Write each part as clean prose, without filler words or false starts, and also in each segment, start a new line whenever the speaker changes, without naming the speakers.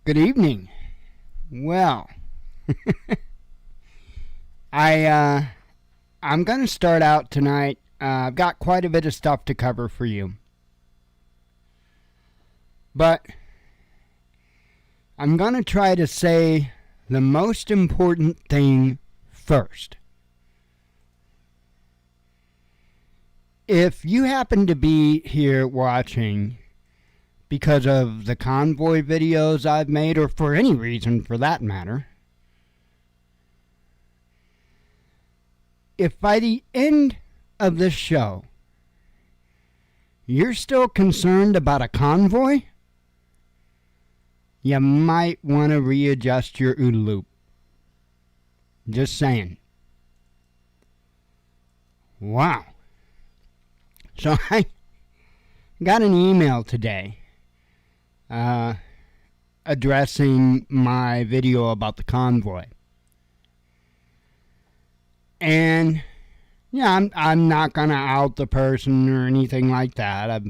Good evening. Well, I'm going to start out tonight. I've got quite a bit of stuff to cover for you. But I'm going to try to say the most important thing first. If you happen to be here watching because of the convoy videos I've made, or for any reason for that matter, if by the end of this show you're still concerned about a convoy, you might want to readjust your OODA loop. Just saying. Wow. So I got an email today addressing my video about the convoy. And yeah, I'm not going to out the person or anything like that. I've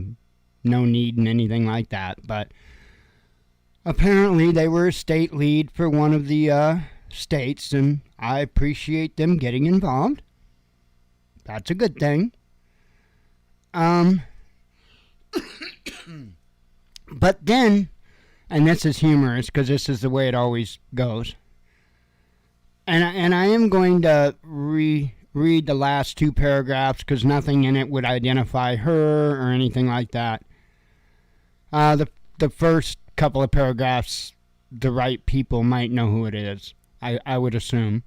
no need in anything like that. But apparently they were a state lead for one of the states, and I appreciate them getting involved. That's a good thing. But then, and this is humorous because this is the way it always goes, and I am going to read the last two paragraphs because nothing in it would identify her or anything like that. The first couple of paragraphs, the right people might know who it is, I would assume.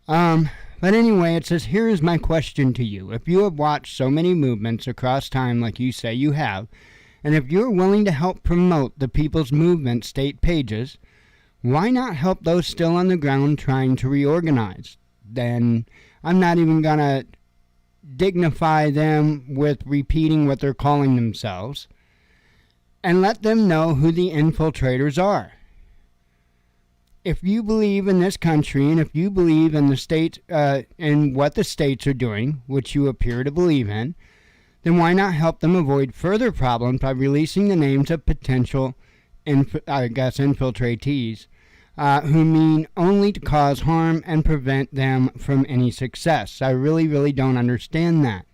But anyway, it says, here is my question to you. If you have watched so many movements across time like you say you have, and if you're willing to help promote the People's Movement state pages, why not help those still on the ground trying to reorganize? Then I'm not even going to dignify them with repeating what they're calling themselves, and let them know who the infiltrators are. If you believe in this country, and if you believe in the state, in what the states are doing, which you appear to believe in, then why not help them avoid further problems by releasing the names of potential, infiltratees, who mean only to cause harm and prevent them from any success? I really, really don't understand that.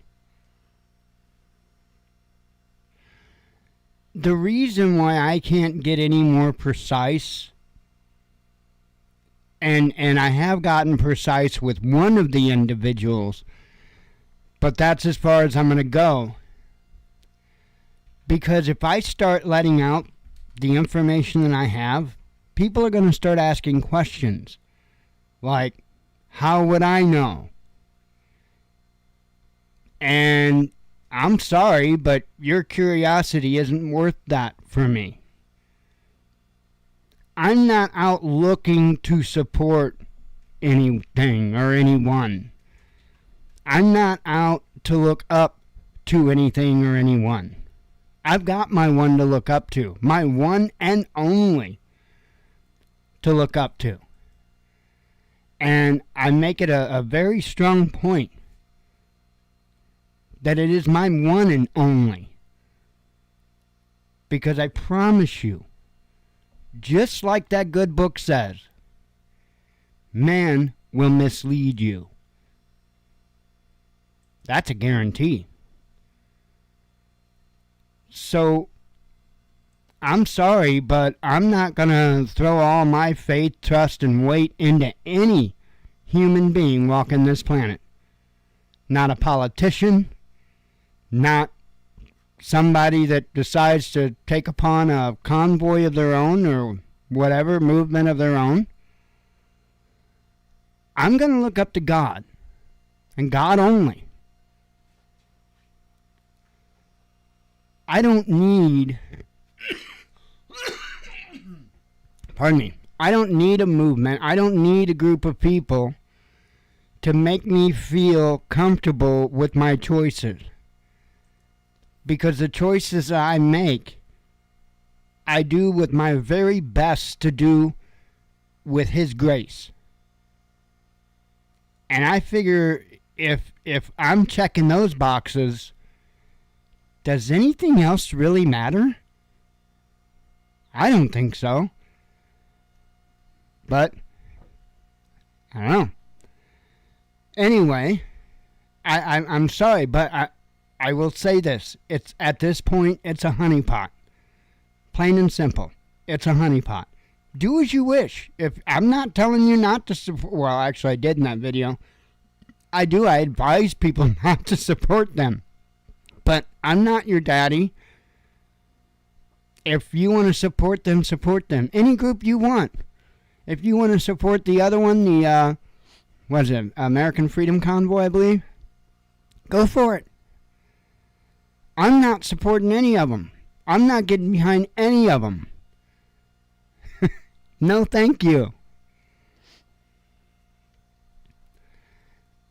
The reason why I can't get any more precise, and I have gotten precise with one of the individuals, but that's as far as I'm going to go. Because if I start letting out the information that I have, people are going to start asking questions. Like, how would I know? And I'm sorry, but your curiosity isn't worth that for me. I'm not out looking to support anything or anyone. I'm not out to look up to anything or anyone. I've got my one to look up to. My one and only to look up to. And I make it a very strong point that it is my one and only. Because I promise you, just like that good book says, man will mislead you. That's a guarantee. So, I'm sorry, but I'm not going to throw all my faith, trust, and weight into any human being walking this planet. Not a politician, not somebody that decides to take upon a convoy of their own or whatever, movement of their own. I'm going to look up to God, and God only. I don't need, pardon me, I don't need a movement, I don't need a group of people to make me feel comfortable with my choices. Because the choices I make, I do with my very best to do with His grace. And I figure if I'm checking those boxes, does anything else really matter? I don't think so. But, I don't know. Anyway, I'm sorry, but I will say this. It's at this point, it's a honeypot. Plain and simple. It's a honeypot. Do as you wish. If I'm not telling you not to support, well, actually I did in that video. I advise people not to support them. But I'm not your daddy. If you want to support them, support them. Any group you want. If you want to support the other one, the, what is it, American Freedom Convoy, I believe, go for it. I'm not supporting any of them. I'm not getting behind any of them. No, thank you.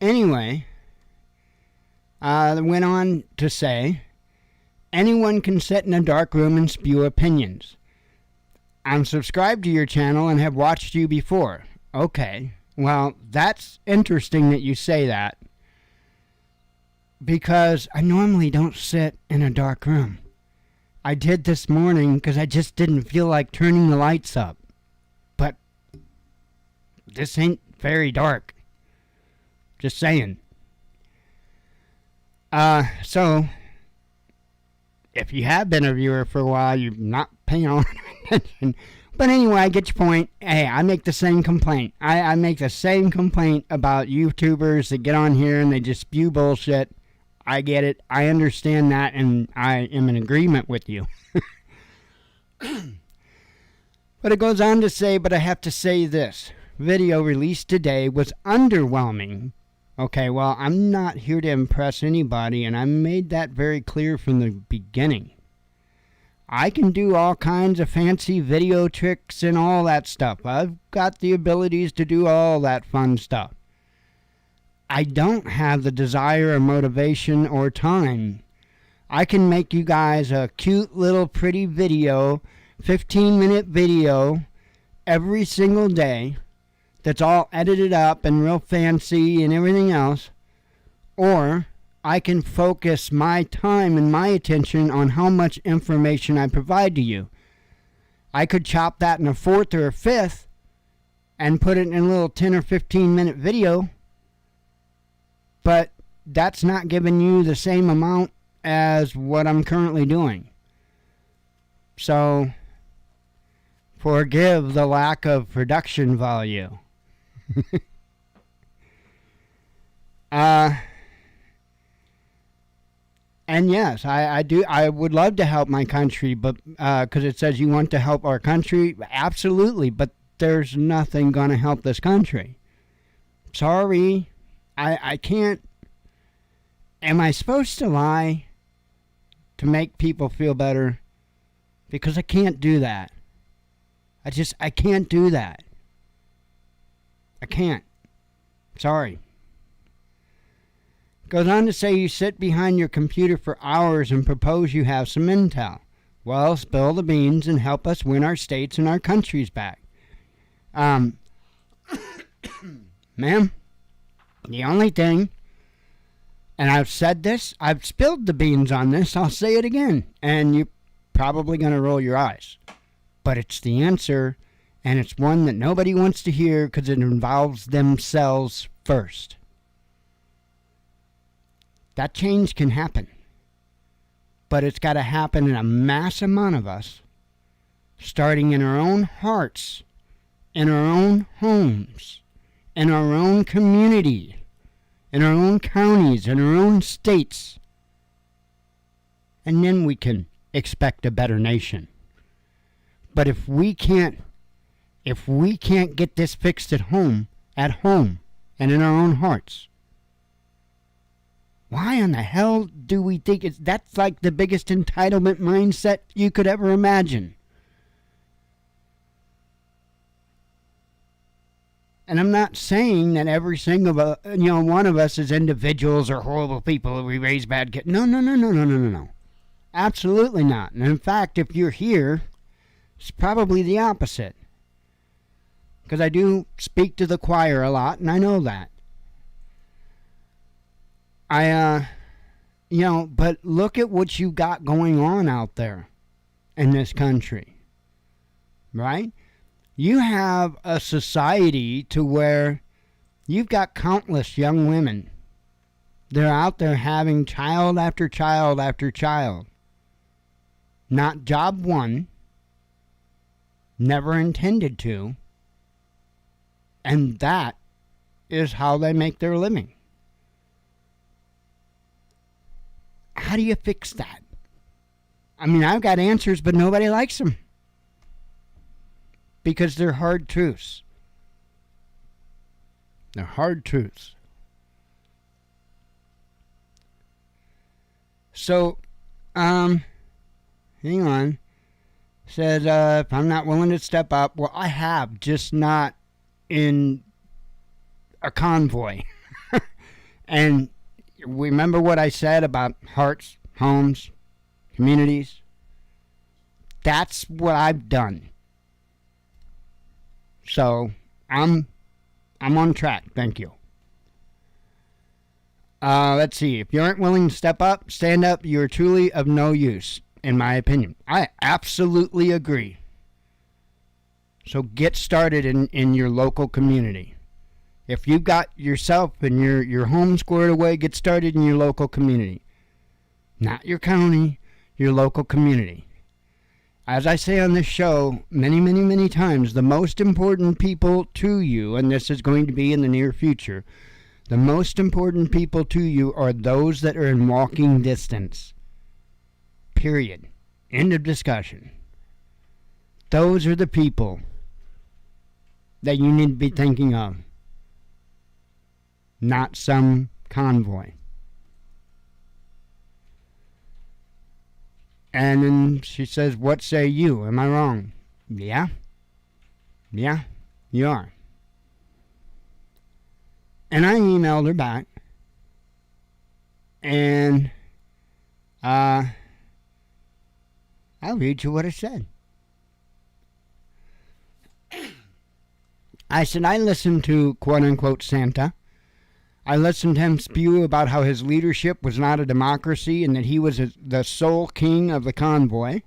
Anyway, went on to say, anyone can sit in a dark room and spew opinions. I'm subscribed to your channel and have watched you before. Okay, well, that's interesting that you say that, because I normally don't sit in a dark room. I did this morning because I just didn't feel like turning the lights up. But this ain't very dark. Just saying. So, if you have been a viewer for a while, you're not paying a lot of attention. But anyway, I get your point. Hey, I make the same complaint. I make the same complaint about YouTubers that get on here and they just spew bullshit. I get it. I understand that, and I am in agreement with you. But it goes on to say, but I have to say this. Video released today was underwhelming. Okay, well, I'm not here to impress anybody, and I made that very clear from the beginning. I can do all kinds of fancy video tricks and all that stuff. I've got the abilities to do all that fun stuff. I don't have the desire or motivation or time. I can make you guys a cute little pretty video, 15-minute video, every single day that's all edited up and real fancy and everything else. Or I can focus my time and my attention on how much information I provide to you. I could chop that in a fourth or a fifth and put it in a little 10 or 15-minute video. But that's not giving you the same amount as what I'm currently doing. So, forgive the lack of production value. And yes, I would love to help my country, but because it says you want to help our country, absolutely, but there's nothing going to help this country. Sorry. I can't. Am I supposed to lie to make people feel better? Because I can't do that. I can't do that. I can't. Sorry. Goes on to say you sit behind your computer for hours and propose you have some intel. Well, spill the beans and help us win our states and our countries back. Ma'am? The only thing, and I've said this, I've spilled the beans on this, I'll say it again, and you're probably going to roll your eyes. But it's the answer, and it's one that nobody wants to hear because it involves themselves first. That change can happen, but it's got to happen in a mass amount of us, starting in our own hearts, in our own homes, in our own community, in our own counties, in our own states. And then we can expect a better nation. But if we can't get this fixed at home, and in our own hearts, why in the hell do we think that's like the biggest entitlement mindset you could ever imagine? And I'm not saying that every single one of us as individuals are horrible people. We raise bad kids. No. Absolutely not. And in fact, if you're here, it's probably the opposite. Because I do speak to the choir a lot, and I know that. But look at what you got going on out there in this country. right? You have a society to where you've got countless young women. They're out there having child after child after child. Not job one, never intended to, and that is how they make their living. How do you fix that? I mean, I've got answers, but nobody likes them. Because they're hard truths. They're hard truths. So, hang on. Says, if I'm not willing to step up, well, I have, just not in a convoy. And remember what I said about hearts, homes, communities? That's what I've done. So, I'm on track. Thank you. Let's see. If you aren't willing to step up, stand up, you're truly of no use, in my opinion. I absolutely agree. So get started in your local community. If you've got yourself and your home squared away, get started in your local community. Not your county, your local community. As I say on this show many, many, many times, the most important people to you, and this is going to be in the near future, the most important people to you are those that are in walking distance. Period. End of discussion. Those are the people that you need to be thinking of. Not some convoy. And then she says, what say you? Am I wrong? Yeah. Yeah, you are. And I emailed her back. And I'll read you what I said. I said, I listened to quote-unquote Santa. I listened to him spew about how his leadership was not a democracy and that he was the sole king of the convoy.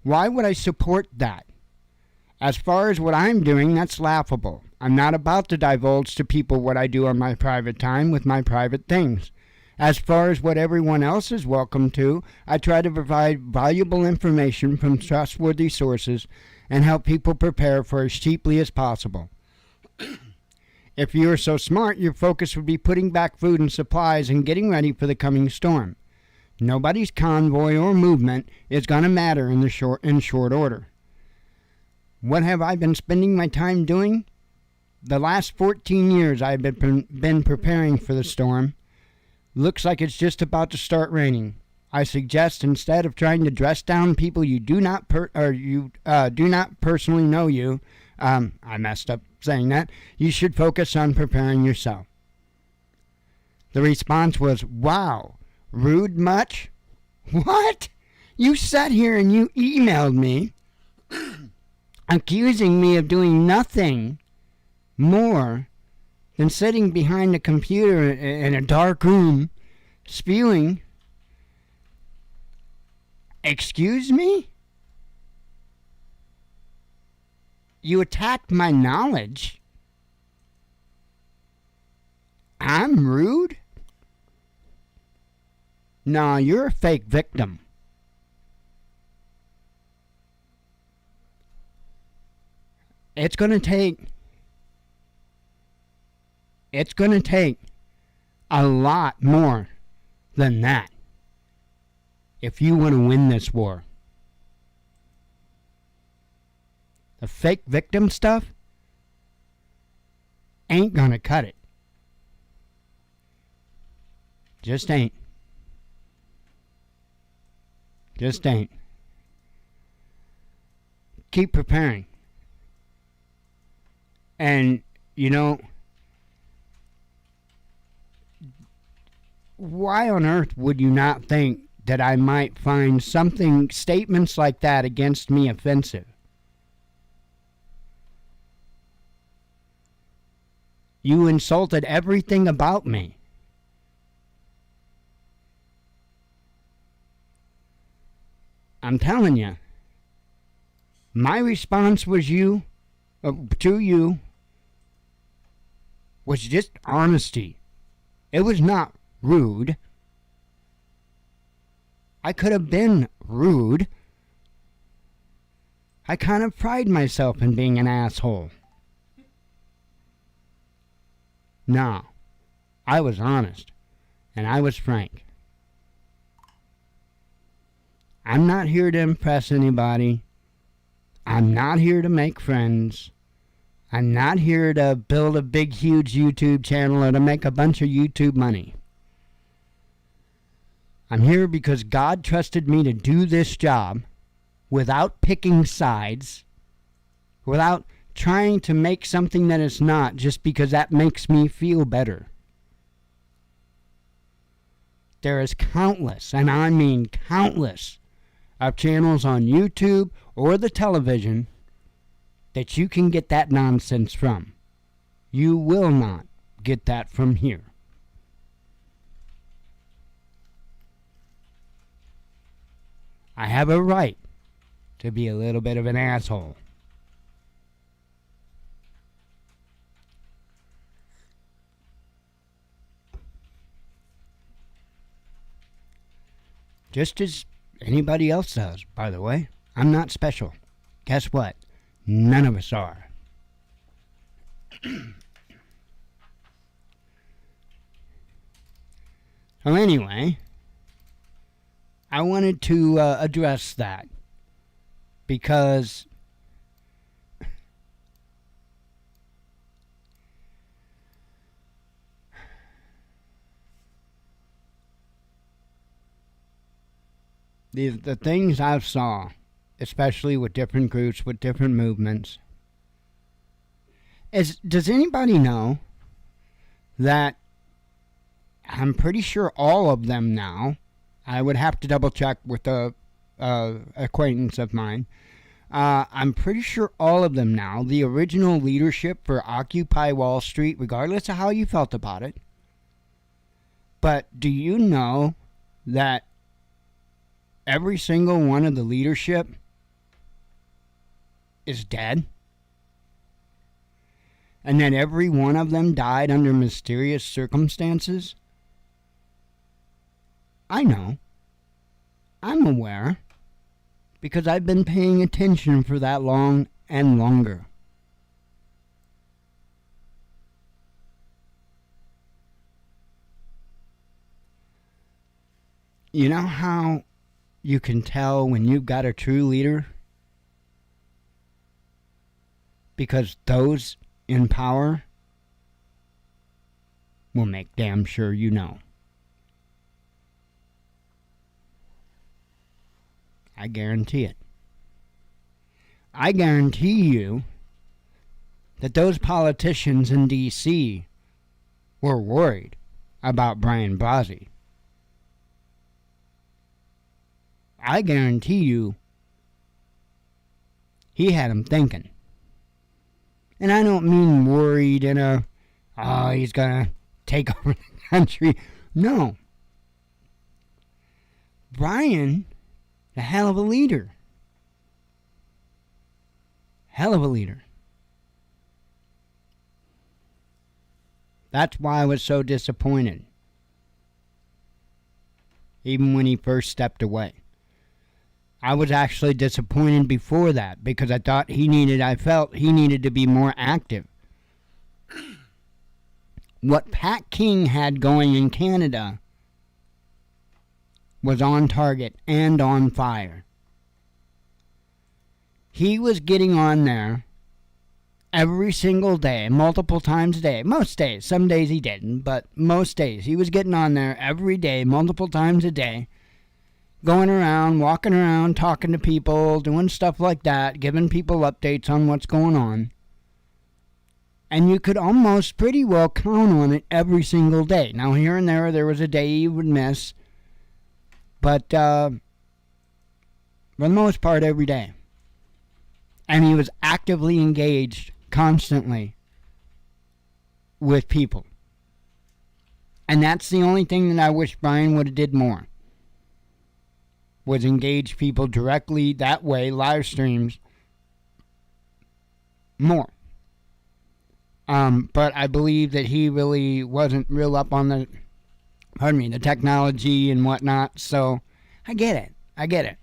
Why would I support that? As far as what I'm doing, that's laughable. I'm not about to divulge to people what I do on my private time with my private things. As far as what everyone else is welcome to, I try to provide valuable information from trustworthy sources and help people prepare for as cheaply as possible. If you were so smart, your focus would be putting back food and supplies and getting ready for the coming storm. Nobody's convoy or movement is going to matter in short order. What have I been spending my time doing? The last 14 years I've been preparing for the storm. Looks like it's just about to start raining. I suggest instead of trying to dress down people you do not do not personally know you, I messed up saying that, you should focus on preparing yourself. The response was, wow, rude much? What? You sat here and you emailed me accusing me of doing nothing more than sitting behind a computer in a dark room spewing. Excuse me? You attacked my knowledge. I'm rude? No, you're a fake victim. It's going to take a lot more than that if you want to win this war. The fake victim stuff ain't gonna cut it. Just ain't. Just ain't. Keep preparing. And, you know, why on earth would you not think that I might find statements like that against me offensive? You insulted everything about me. I'm telling you. My response was to you was just honesty. It was not rude. I could have been rude. I kind of pride myself in being an asshole. No, I was honest, and I was frank. I'm not here to impress anybody. I'm not here to make friends. I'm not here to build a big, huge YouTube channel or to make a bunch of YouTube money. I'm here because God trusted me to do this job without picking sides, without trying to make something that it's not just because that makes me feel better. There is countless, and I mean countless, of channels on YouTube or the television that you can get that nonsense from. You will not get that from here. I have a right to be a little bit of an asshole. Just as anybody else does, by the way. I'm not special. Guess what? None of us are. So anyway, I wanted to address that because the things I've saw, especially with different groups, with different movements, does anybody know that I'm pretty sure all of them now, I would have to double check with a acquaintance of mine, I'm pretty sure all of them now, the original leadership for Occupy Wall Street, regardless of how you felt about it, but do you know that every single one of the leadership is dead? And that every one of them died under mysterious circumstances? I know. I'm aware. Because I've been paying attention for that long and longer. You know how you can tell when you've got a true leader? Because those in power will make damn sure you know. I guarantee it. I guarantee you that those politicians in D.C. were worried about Brian Bozzi. I guarantee you he had him thinking. And I don't mean worried in a, he's going to take over the country. No. Brian, a hell of a leader. Hell of a leader. That's why I was so disappointed. Even when he first stepped away. I was actually disappointed before that because I felt he needed to be more active. What Pat King had going in Canada was on target and on fire. He was getting on there every single day, multiple times a day. Most days. Some days he didn't, but most days. He was getting on there every day, multiple times a day. Going around, walking around, talking to people, doing stuff like that, giving people updates on what's going on. And you could almost pretty well count on it every single day. Now, here and there was a day you would miss. But, for the most part, every day. And he was actively engaged, constantly, with people. And that's the only thing that I wish Brian would have did more. Was engage people directly that way, live streams, more. But I believe that he really wasn't real up on the technology and whatnot. So I get it.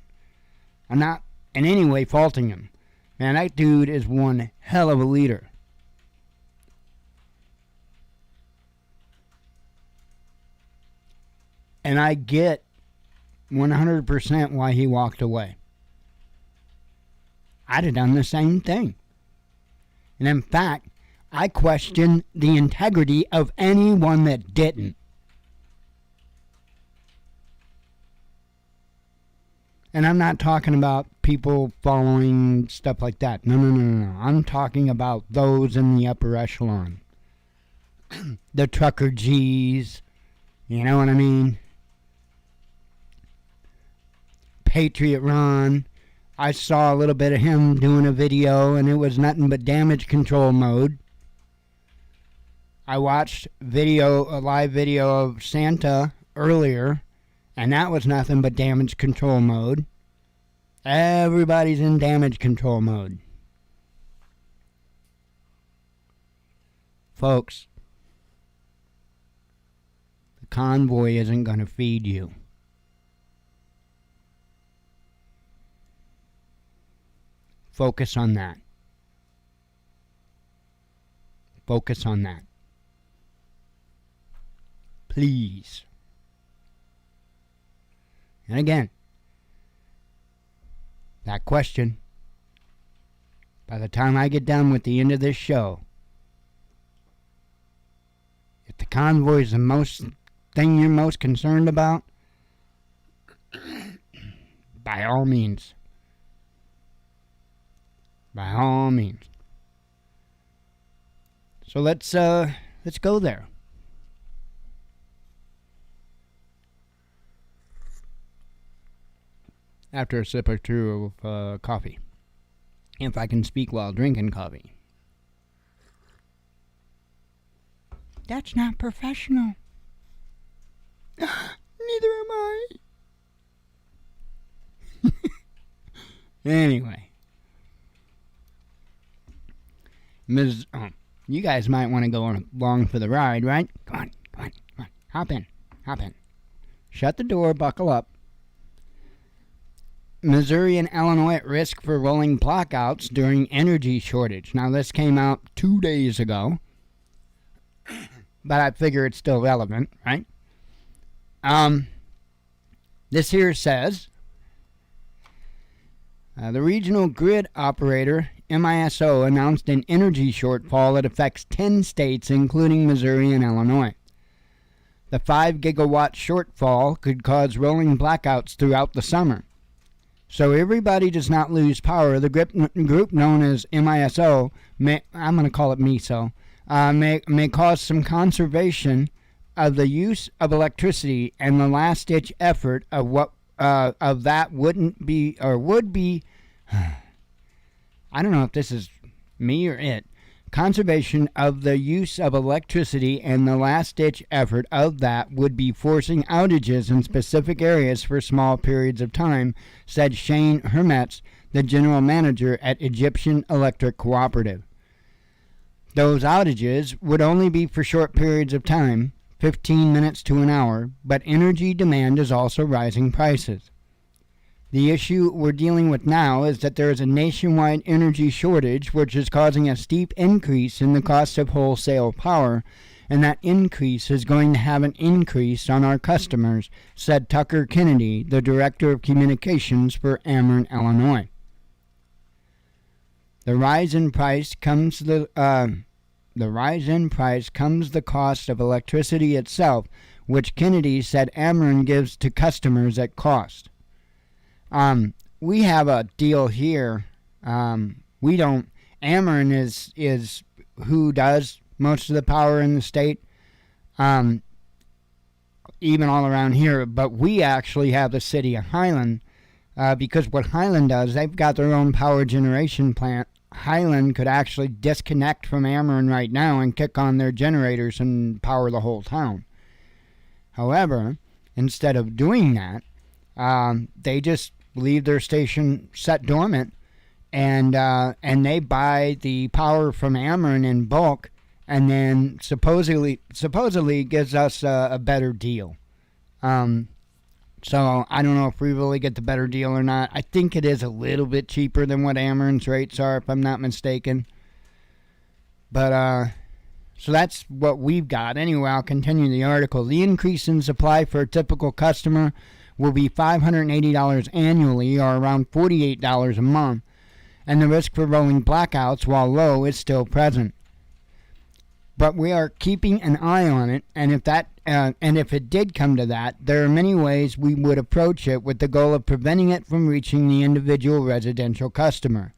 I'm not in any way faulting him. Man, that dude is one hell of a leader. And I get 100% why he walked away. I'd have done the same thing. And in fact, I question the integrity of anyone that didn't. And I'm not talking about people following stuff like that. No. I'm talking about those in the upper echelon. The trucker G's. You know what I mean? Patriot Ron. I saw a little bit of him doing a video, and it was nothing but damage control mode. I watched a live video of Santa earlier, and that was nothing but damage control mode. Everybody's in damage control mode. Folks, the convoy isn't going to feed you. Focus on that. Focus on that. Please. And again, that question, by the time I get done with the end of this show, if the convoy is the thing you're most concerned about, by all means. By all means. So let's go there. After a sip or two of coffee. If I can speak while drinking coffee. That's not professional. Neither am I. Anyway. You guys might want to go along for the ride, right? Come on. Hop in. Shut the door, buckle up. Missouri and Illinois at risk for rolling blackouts during energy shortage. Now, this came out 2 days ago, but I figure it's still relevant, right? This here says, the regional grid operator, MISO, announced an energy shortfall that affects 10 states, including Missouri and Illinois. The 5-gigawatt shortfall could cause rolling blackouts throughout the summer. So everybody does not lose power. The group known as MISO, I'm going to call it MISO, may cause some conservation of the use of electricity, and the last-ditch effort of that wouldn't be or would be. I don't know if this is me or it. Conservation of the use of electricity and the last-ditch effort of that would be forcing outages in specific areas for small periods of time, said Shane Hermetz, the general manager at Egyptian Electric Cooperative. Those outages would only be for short periods of time, 15 minutes to an hour, but energy demand is also rising prices. The issue we're dealing with now is that there is a nationwide energy shortage, which is causing a steep increase in the cost of wholesale power, and that increase is going to have an increase on our customers, said Tucker Kennedy, the Director of Communications for Ameren, Illinois. The rise in price comes the cost of electricity itself, which Kennedy said Ameren gives to customers at cost. We have a deal here. Ameren is who does most of the power in the state, even all around here. But we actually have the city of Highland, because what Highland does, they've got their own power generation plant. Highland could actually disconnect from Ameren right now and kick on their generators and power the whole town. However, instead of doing that, they just leave their station set dormant and they buy the power from Ameren in bulk, and then supposedly gives us a better deal. So I don't know if we really get the better deal or not. I think it is a little bit cheaper than what Ameren's rates are, if I'm not mistaken. But so that's what we've got. Anyway, I'll continue the article. The increase in supply for a typical customer will be $580 annually, or around $48 a month, and the risk for rolling blackouts, while low, is still present. But we are keeping an eye on it, and if it did come to that, there are many ways we would approach it with the goal of preventing it from reaching the individual residential customer.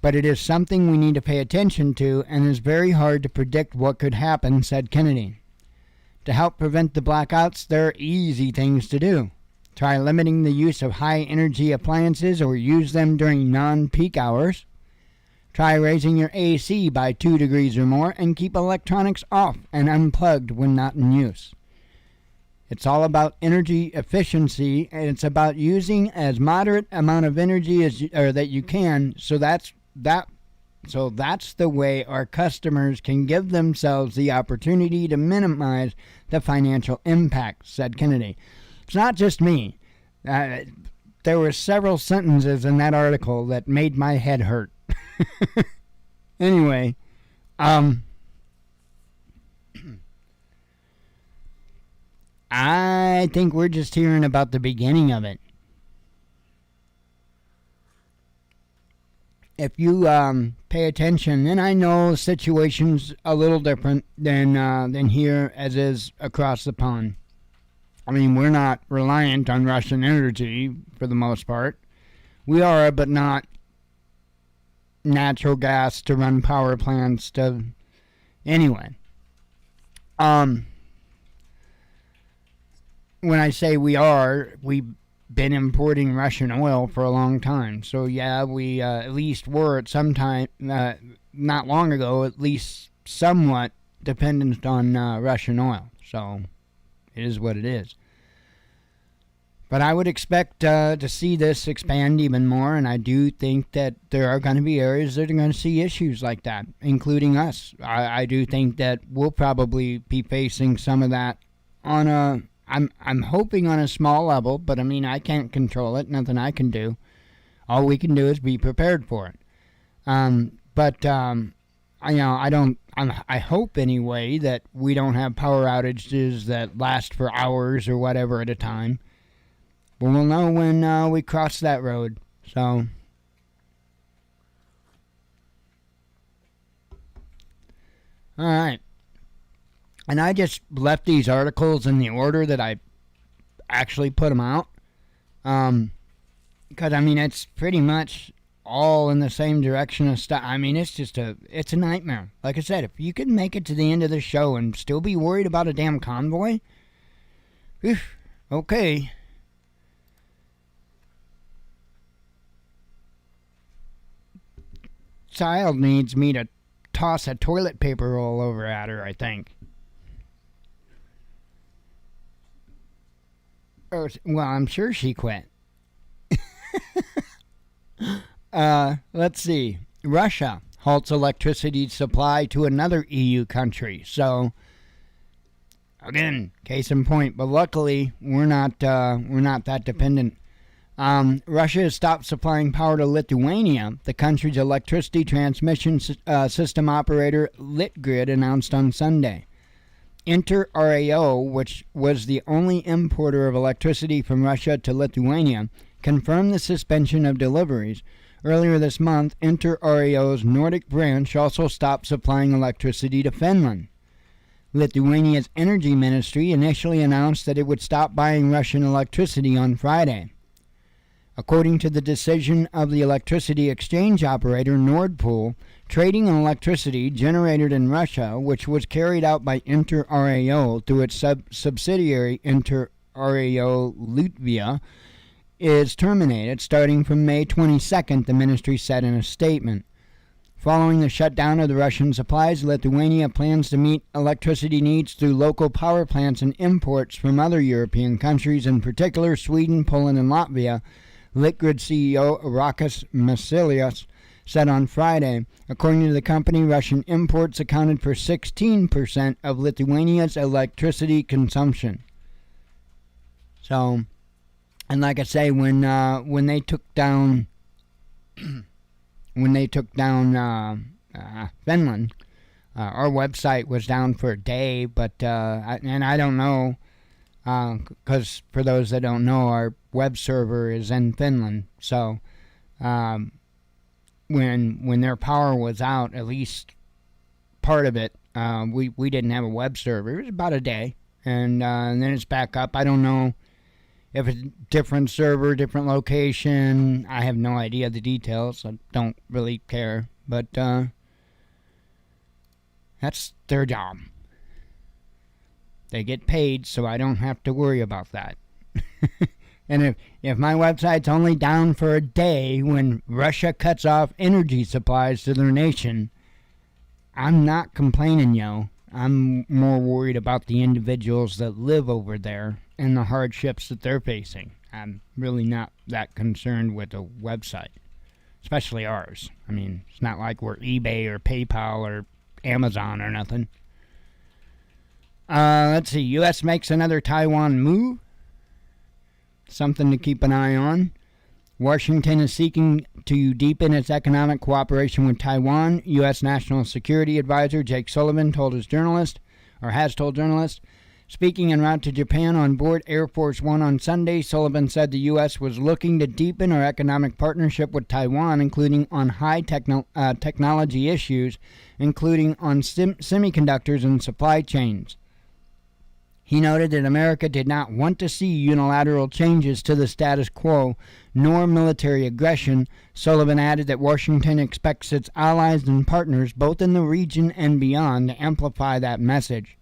But it is something we need to pay attention to, and is very hard to predict what could happen, said Kennedy. To help prevent the blackouts, there are easy things to do. Try limiting the use of high-energy appliances or use them during non-peak hours. Try raising your AC by 2 degrees or more, and keep electronics off and unplugged when not in use. It's all about energy efficiency, and it's about using as moderate amount of energy that you can. So that's the way our customers can give themselves the opportunity to minimize the financial impact, said Kennedy. It's not just me. There were several sentences in that article that made my head hurt. Anyway, I think we're just hearing about the beginning of it. If you pay attention, and I know the situation's a little different than here as is across the pond. I mean, we're not reliant on Russian energy for the most part. We are, but not natural gas to run power plants to... Anyway. When I say we are, we've been importing Russian oil for a long time. So yeah, we at least were at some time, not long ago, at least somewhat dependent on Russian oil. So it is what it is. But I would expect to see this expand even more, and I do think that there are going to be areas that are going to see issues like that, including us. I do think that we'll probably be facing some of that on a... I'm hoping on a small level, but I mean, I can't control it. Nothing I can do. All we can do is be prepared for it. I hope anyway that we don't have power outages that last for hours or whatever at a time. But we'll know when we cross that road. So, all right. And I just left these articles in the order that I actually put them out. Because, I mean, it's pretty much all in the same direction of stuff. I mean, it's a nightmare. Like I said, if you can make it to the end of the show and still be worried about a damn convoy, okay. Child needs me to toss a toilet paper roll over at her, I think. Well, I'm sure she quit. Let's see. Russia halts electricity supply to another EU country. So, again, case in point. But luckily, we're not that dependent. Russia has stopped supplying power to Lithuania. The country's electricity transmission system operator Litgrid announced on Sunday. Rio, which was the only importer of electricity from Russia to Lithuania, confirmed the suspension of deliveries. Earlier this month, Rio's Nordic branch also stopped supplying electricity to Finland. Lithuania's energy ministry initially announced that it would stop buying Russian electricity on Friday. According to the decision of the electricity exchange operator Nord Pool, trading in electricity generated in Russia, which was carried out by Rio through its subsidiary Rio Latvia, is terminated starting from May 22nd, the ministry said in a statement. Following the shutdown of the Russian supplies, Lithuania plans to meet electricity needs through local power plants and imports from other European countries, in particular Sweden, Poland, and Latvia. Litgrid CEO Rakas Masilius said on Friday. According to the company, Russian imports accounted for 16% of Lithuania's electricity consumption. So, and like I say, when they took down Finland, our website was down for a day. But I don't know, because for those that don't know, our web server is in Finland. So, when their power was out, at least part of it, we didn't have a web server. It was about a day, and then it's back up. I don't know if it's a different server, different location. I have no idea the details. I don't really care, but that's their job. They get paid, so I don't have to worry about that. And if my website's only down for a day when Russia cuts off energy supplies to their nation, I'm not complaining, yo. I'm more worried about the individuals that live over there and the hardships that they're facing. I'm really not that concerned with a website, especially ours. I mean, it's not like we're eBay or PayPal or Amazon or nothing. Let's see. U.S. makes another Taiwan move. Something to keep an eye on. Washington is seeking to deepen its economic cooperation with Taiwan. U.S. National Security Advisor Jake Sullivan has told journalists. Speaking en route to Japan on board Air Force One on Sunday, Sullivan said the U.S. was looking to deepen our economic partnership with Taiwan, including on high technology issues, including on semiconductors and supply chains. He noted that America did not want to see unilateral changes to the status quo, nor military aggression. Sullivan added that Washington expects its allies and partners, both in the region and beyond, to amplify that message.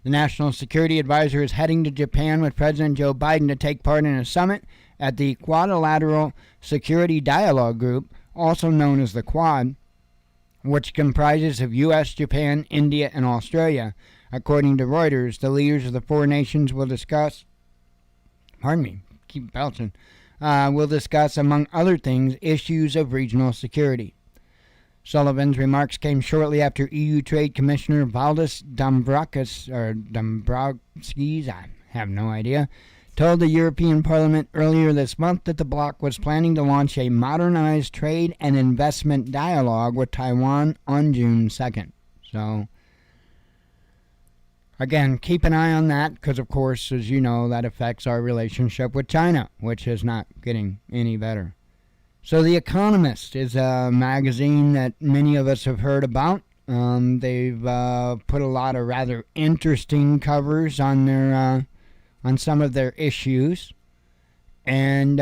The National Security Advisor is heading to Japan with President Joe Biden to take part in a summit at the Quadrilateral Security Dialogue Group, also known as the Quad, which comprises of U.S., Japan, India, and Australia. According to Reuters, the leaders of the four nations will discuss, among other things, issues of regional security. Sullivan's remarks came shortly after EU Trade Commissioner Valdis Dombrovskis, I have no idea, told the European Parliament earlier this month that the bloc was planning to launch a modernized trade and investment dialogue with Taiwan on June 2nd. So, again, keep an eye on that because, of course, as you know, that affects our relationship with China, which is not getting any better. So The Economist is a magazine that many of us have heard about. They've put a lot of rather interesting covers on their on some of their issues, and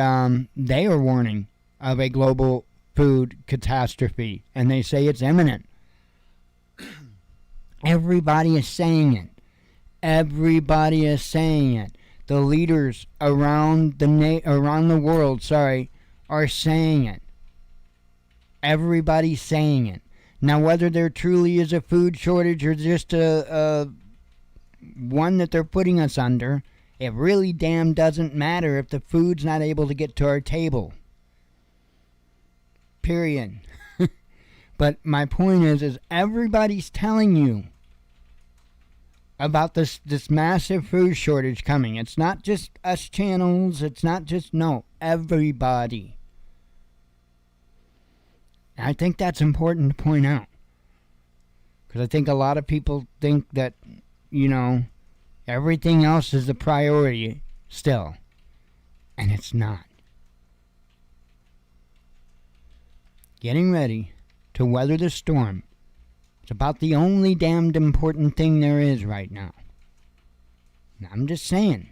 they are warning of a global food catastrophe, and they say it's imminent. Everybody is saying it. Everybody is saying it. The leaders around the world, are saying it. Everybody's saying it. Now, whether there truly is a food shortage or just a one that they're putting us under, it really damn doesn't matter if the food's not able to get to our table. Period. But my point is everybody's telling you about this massive food shortage coming. It's not just us channels. It's not just, everybody. And I think that's important to point out. Because I think a lot of people think that, everything else is the priority still. And it's not. Getting ready to weather the storm. It's about the only damned important thing there is right now. I'm just saying.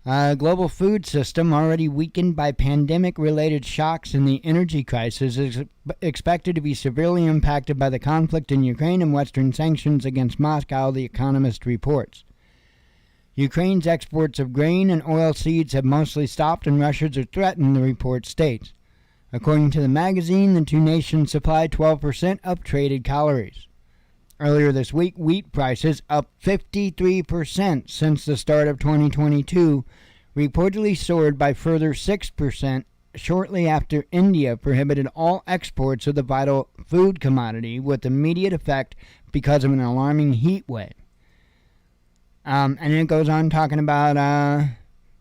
Global food system already weakened by pandemic-related shocks and the energy crisis is expected to be severely impacted by the conflict in Ukraine and Western sanctions against Moscow, The Economist reports. Ukraine's exports of grain and oilseeds have mostly stopped and Russia's are threatened, the report states. According to the magazine, the two nations supply 12% of traded calories. Earlier this week, wheat prices up 53% since the start of 2022, reportedly soared by further 6% shortly after India prohibited all exports of the vital food commodity with immediate effect because of an alarming heat wave. And it goes on talking about,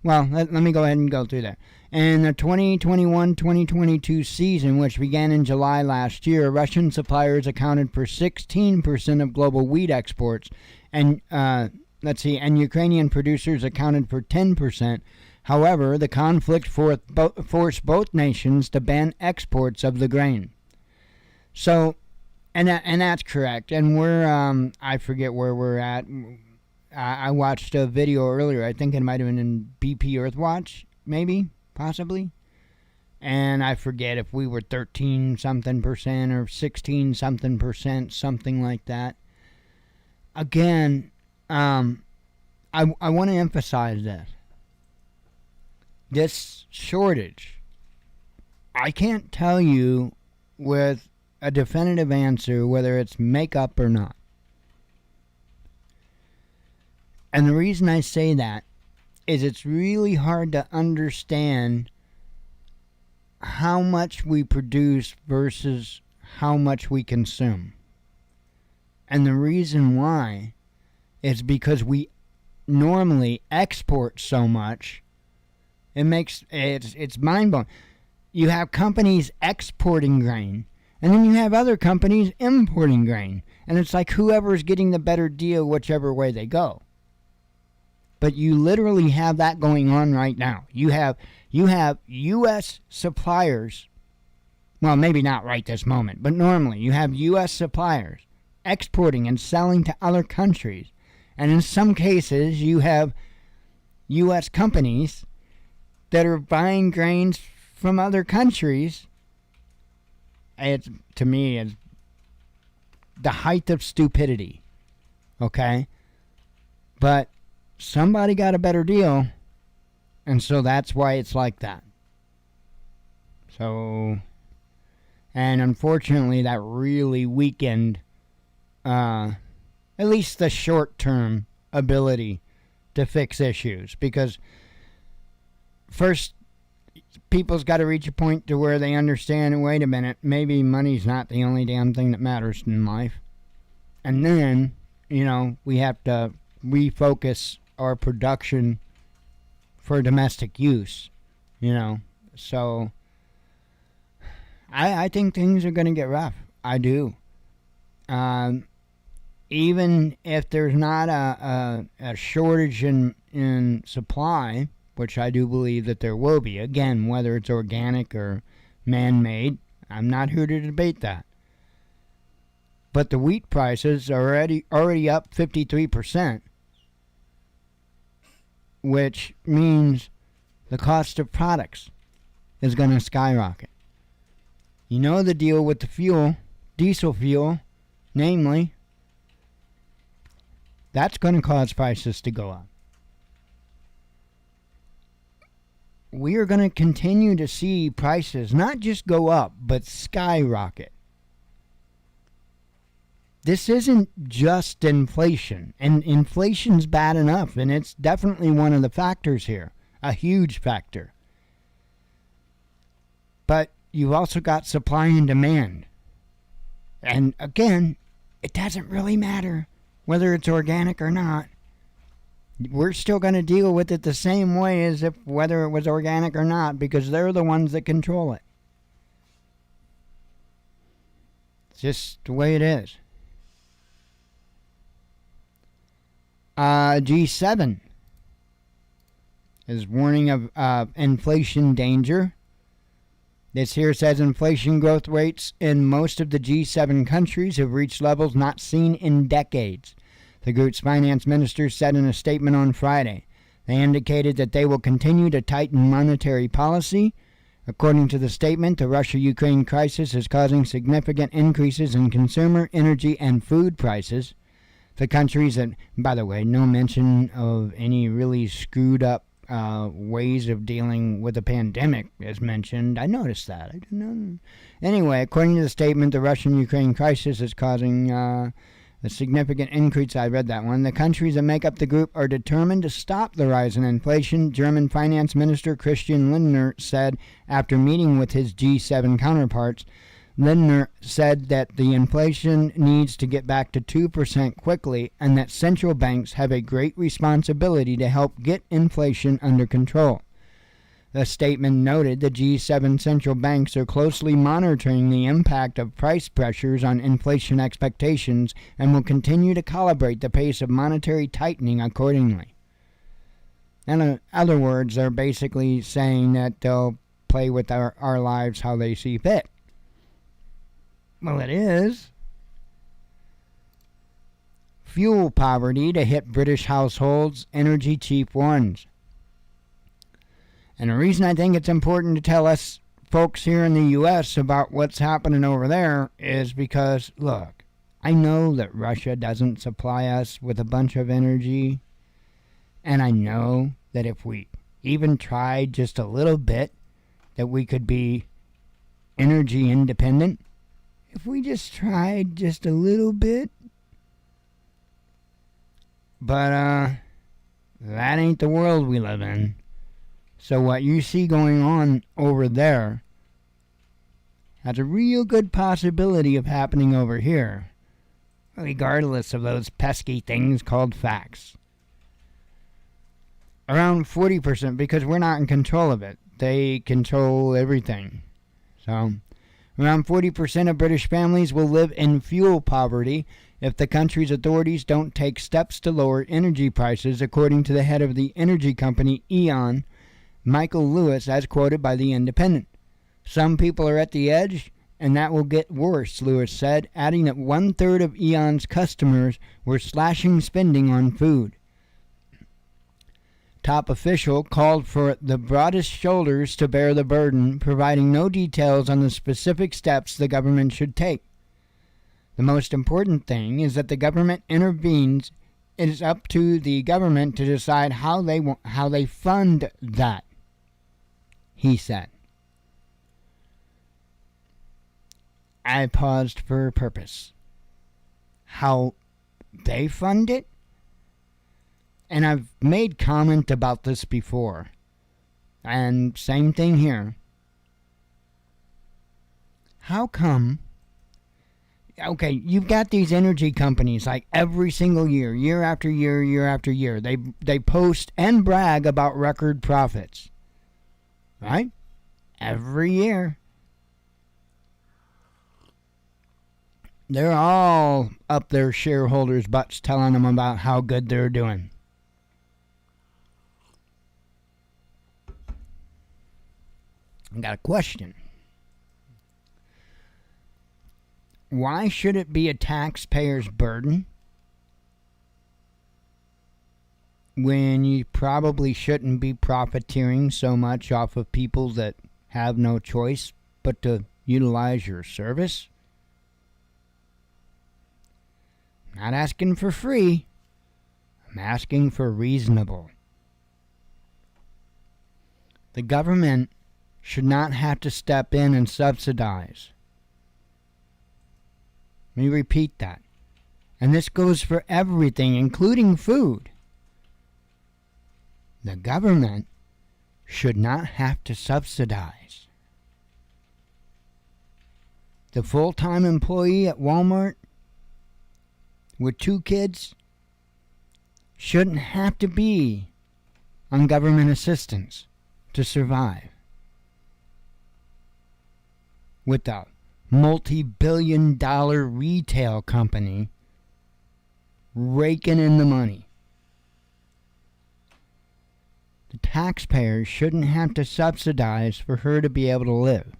let me go ahead and go through that. In the 2021-2022 season, which began in July last year, Russian suppliers accounted for 16% of global wheat exports, and Ukrainian producers accounted for 10%. However, the conflict forced both nations to ban exports of the grain. So, and that's correct. And we're, I forget where we're at. I watched a video earlier. I think it might have been in BP Earthwatch, maybe, possibly. And I forget if we were 13-something% or 16-something%, something like that. Again, I want to emphasize this. This shortage, I can't tell you with a definitive answer whether it's makeup or not. And the reason I say that is it's really hard to understand how much we produce versus how much we consume. And the reason why is because we normally export so much. It's mind-blowing. You have companies exporting grain, and then you have other companies importing grain. And it's like whoever's getting the better deal whichever way they go. But you literally have that going on right now. You have U.S. suppliers, well, maybe not right this moment, but normally you have U.S. suppliers exporting and selling to other countries. And in some cases, you have U.S. companies that are buying grains from other countries. To me, it's the height of stupidity. Okay? But somebody got a better deal, and so that's why it's like that. So, and unfortunately, that really weakened at least the short-term ability to fix issues, because first, people's got to reach a point to where they understand, wait a minute, maybe money's not the only damn thing that matters in life. And then, we have to refocus our production for domestic use, So, I think things are going to get rough. I do. Even if there's not a shortage in supply, which I do believe that there will be. Again, whether it's organic or man-made, I'm not here to debate that. But the wheat prices are already up 53%, which means the cost of products is going to skyrocket. You know the deal with the fuel, diesel fuel, namely, that's going to cause prices to go up. We are going to continue to see prices not just go up, but skyrocket. This isn't just inflation, and inflation's bad enough, and it's definitely one of the factors here, a huge factor. But you've also got supply and demand. And again, it doesn't really matter whether it's organic or not. We're still going to deal with it the same way as if whether it was organic or not, because they're the ones that control it. It's just the way it is. G7 is warning of inflation danger. This here says inflation growth rates in most of the G7 countries have reached levels not seen in decades. The group's finance ministers said in a statement on Friday. They indicated that they will continue to tighten monetary policy. According to the statement, the Russia-Ukraine crisis is causing significant increases in consumer, energy, and food prices. The countries that, by the way, no mention of any really screwed up ways of dealing with the pandemic is mentioned. I noticed that. I didn't know. Anyway, according to the statement, the Russian-Ukraine crisis is causing a significant increase. I read that one. The countries that make up the group are determined to stop the rise in inflation, German Finance Minister Christian Lindner said after meeting with his G7 counterparts. Lindner said that the inflation needs to get back to 2% quickly and that central banks have a great responsibility to help get inflation under control. The statement noted the G7 central banks are closely monitoring the impact of price pressures on inflation expectations and will continue to calibrate the pace of monetary tightening accordingly. In other words, they're basically saying that they'll play with our lives how they see fit. Well, it is. Fuel poverty to hit British households, energy cheap ones. And the reason I think it's important to tell us folks here in the U.S. about what's happening over there is because, look, I know that Russia doesn't supply us with a bunch of energy, and I know that if we even tried just a little bit, that we could be energy independent. If we just tried just a little bit. But, that ain't the world we live in. So what you see going on over there has a real good possibility of happening over here, regardless of those pesky things called facts. Around 40%, because we're not in control of it. They control everything. So, around 40% of British families will live in fuel poverty if the country's authorities don't take steps to lower energy prices, according to the head of the energy company E.ON, Michael Lewis, as quoted by The Independent. Some people are at the edge, and that will get worse, Lewis said, adding that 1/3 of E.ON's customers were slashing spending on food. Top official called for the broadest shoulders to bear the burden, providing no details on the specific steps the government should take. The most important thing is that the government intervenes. It is up to the government to decide how they fund that, he said. I paused for a purpose. How they fund it? And I've made comment about this before. And same thing here. How come? Okay, you've got these energy companies like every single year, year after year, year after year. They post and brag about record profits. Right? Every year. They're all up their shareholders' butts telling them about how good they're doing. I got a question. Why should it be a taxpayer's burden when you probably shouldn't be profiteering so much off of people that have no choice but to utilize your service? I'm not asking for free. I'm asking for reasonable. The government should not have to step in and subsidize. Let me repeat that. And this goes for everything, including food. The government should not have to subsidize. The full-time employee at Walmart with 2 kids shouldn't have to be on government assistance to survive. With a multi-billion-dollar retail company raking in the money. The taxpayers shouldn't have to subsidize for her to be able to live.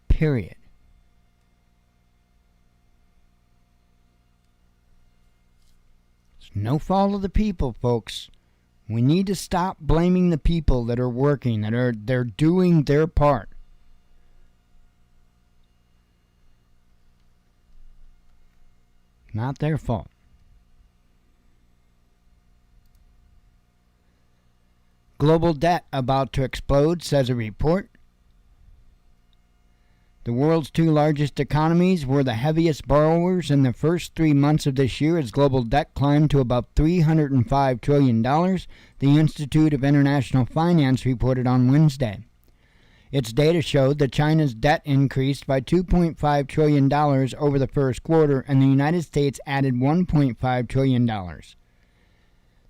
Period. It's no fault of the people, folks. We need to stop blaming the people that are working, they're doing their part. Not their fault. Global debt about to explode, says a report. The world's two largest economies were the heaviest borrowers in the first 3 months of this year as global debt climbed to about $305 trillion, the Institute of International Finance reported on Wednesday. Its data showed that China's debt increased by $2.5 trillion over the first quarter, and the United States added $1.5 trillion.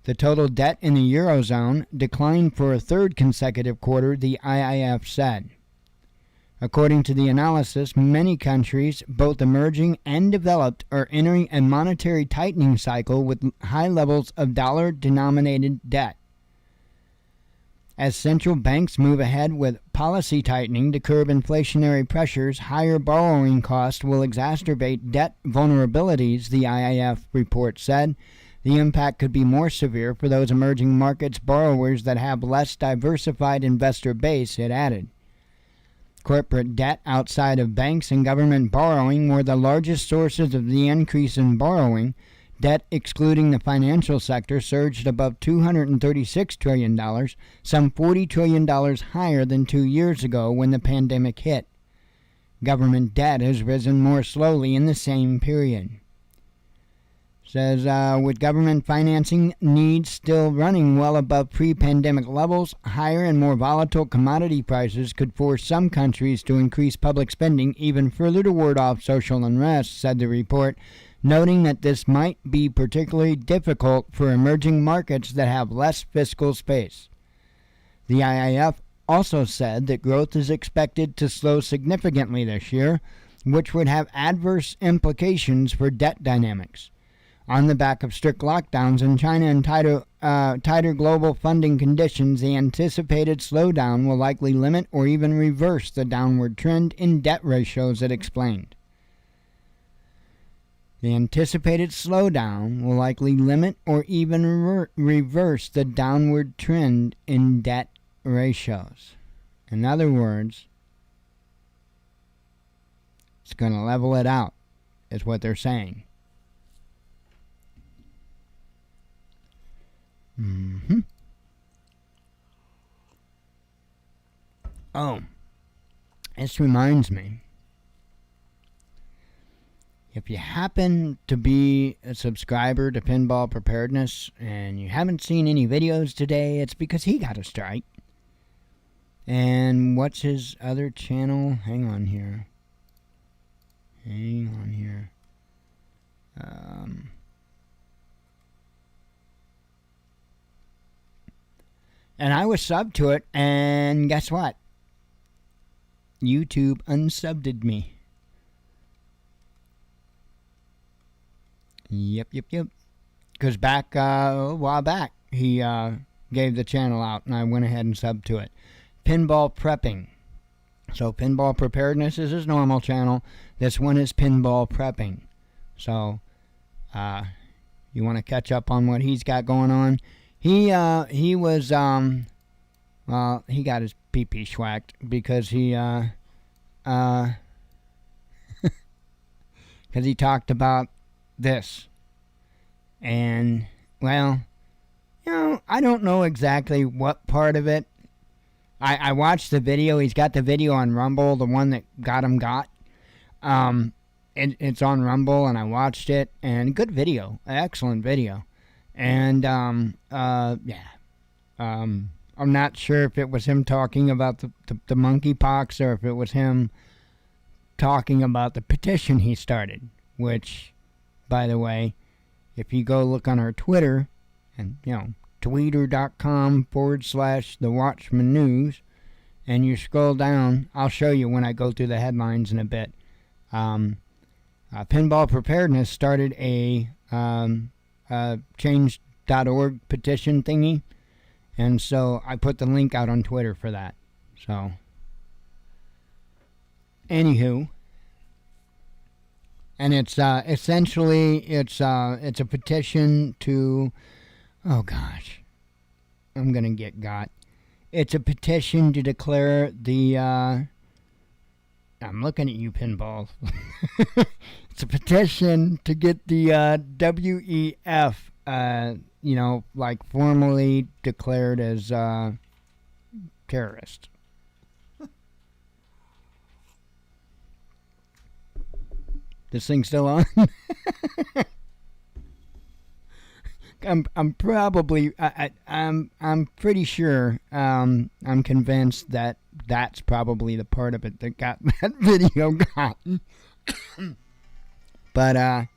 The total debt in the Eurozone declined for a third consecutive quarter, the IIF said. According to the analysis, many countries, both emerging and developed, are entering a monetary tightening cycle with high levels of dollar-denominated debt. As central banks move ahead with policy tightening to curb inflationary pressures, higher borrowing costs will exacerbate debt vulnerabilities, the IIF report said. The impact could be more severe for those emerging markets borrowers that have less diversified investor base, it added. Corporate debt outside of banks and government borrowing were the largest sources of the increase in borrowing. Debt excluding the financial sector surged above $236 trillion, some $40 trillion higher than 2 years ago when the pandemic hit. Government debt has risen more slowly in the same period. Says, with government financing needs still running well above pre-pandemic levels, higher and more volatile commodity prices could force some countries to increase public spending even further to ward off social unrest, said the report, noting that this might be particularly difficult for emerging markets that have less fiscal space. The IIF also said that growth is expected to slow significantly this year, which would have adverse implications for debt dynamics. On the back of strict lockdowns in China and tighter global funding conditions, the anticipated slowdown will likely limit or even reverse the downward trend in debt ratios, it explained. The anticipated slowdown will likely limit or even reverse the downward trend in debt ratios. In other words, it's going to level it out, is what they're saying. Oh, this reminds me. If you happen to be a subscriber to Pinball Preparedness and you haven't seen any videos today, it's because he got a strike. And what's his other channel? Hang on here. And I was subbed to it, and guess what? YouTube unsubbed me. Yep. Because a while back, he gave the channel out, and I went ahead and subbed to it. Pinball Prepping. So Pinball Preparedness is his normal channel. This one is Pinball Prepping. So you want to catch up on what he's got going on? He was he got his pee-pee schwacked because he because he talked about this. And well, I don't know exactly what part of it. I watched the video. He's got the video on Rumble, the one that got him got. It's on Rumble, and I watched it, and good video, excellent video. And I'm not sure if it was him talking about the monkeypox or if it was him talking about the petition he started, which, by the way, if you go look on our Twitter, and twitter.com/the Watchman News, and you scroll down, I'll show you when I go through the headlines in a bit. Pinball Preparedness started a change.org petition thingy, and so I put the link out on Twitter for that. So anywho, and it's essentially it's a petition to, oh gosh, I'm gonna get got. It's a petition to declare the I'm looking at you, Pinball. It's a petition to get the WEF formally declared as terrorist. This thing's still on? I'm probably I'm pretty sure I'm convinced that that's probably the part of it that got that video gotten. But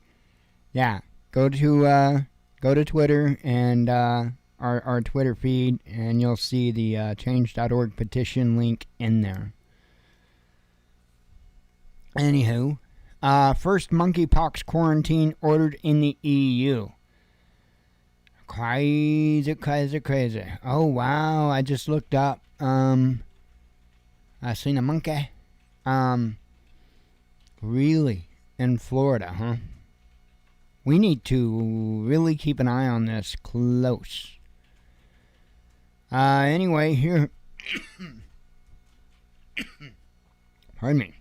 yeah, go to Twitter and our Twitter feed, and you'll see the change.org petition link in there. Anywho, first monkeypox quarantine ordered in the EU. Crazy. Oh, wow. I just looked up. I seen a monkey. Really? In Florida, huh? We need to really keep an eye on this close. Anyway, here. Pardon me.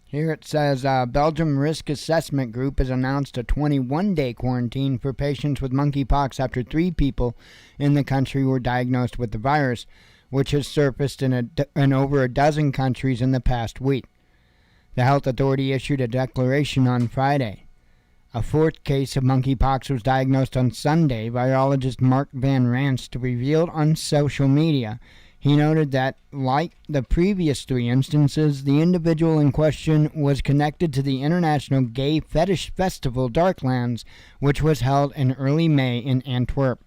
Here it says, Belgium Risk Assessment Group has announced a 21-day quarantine for patients with monkeypox after 3 people in the country were diagnosed with the virus, which has surfaced in over a dozen countries in the past week. The health authority issued a declaration on Friday. A 4th case of monkeypox was diagnosed on Sunday, virologist Mark Van Ranst revealed on social media. He noted that, like the previous 3 instances, the individual in question was connected to the International Gay Fetish Festival Darklands, which was held in early May in Antwerp.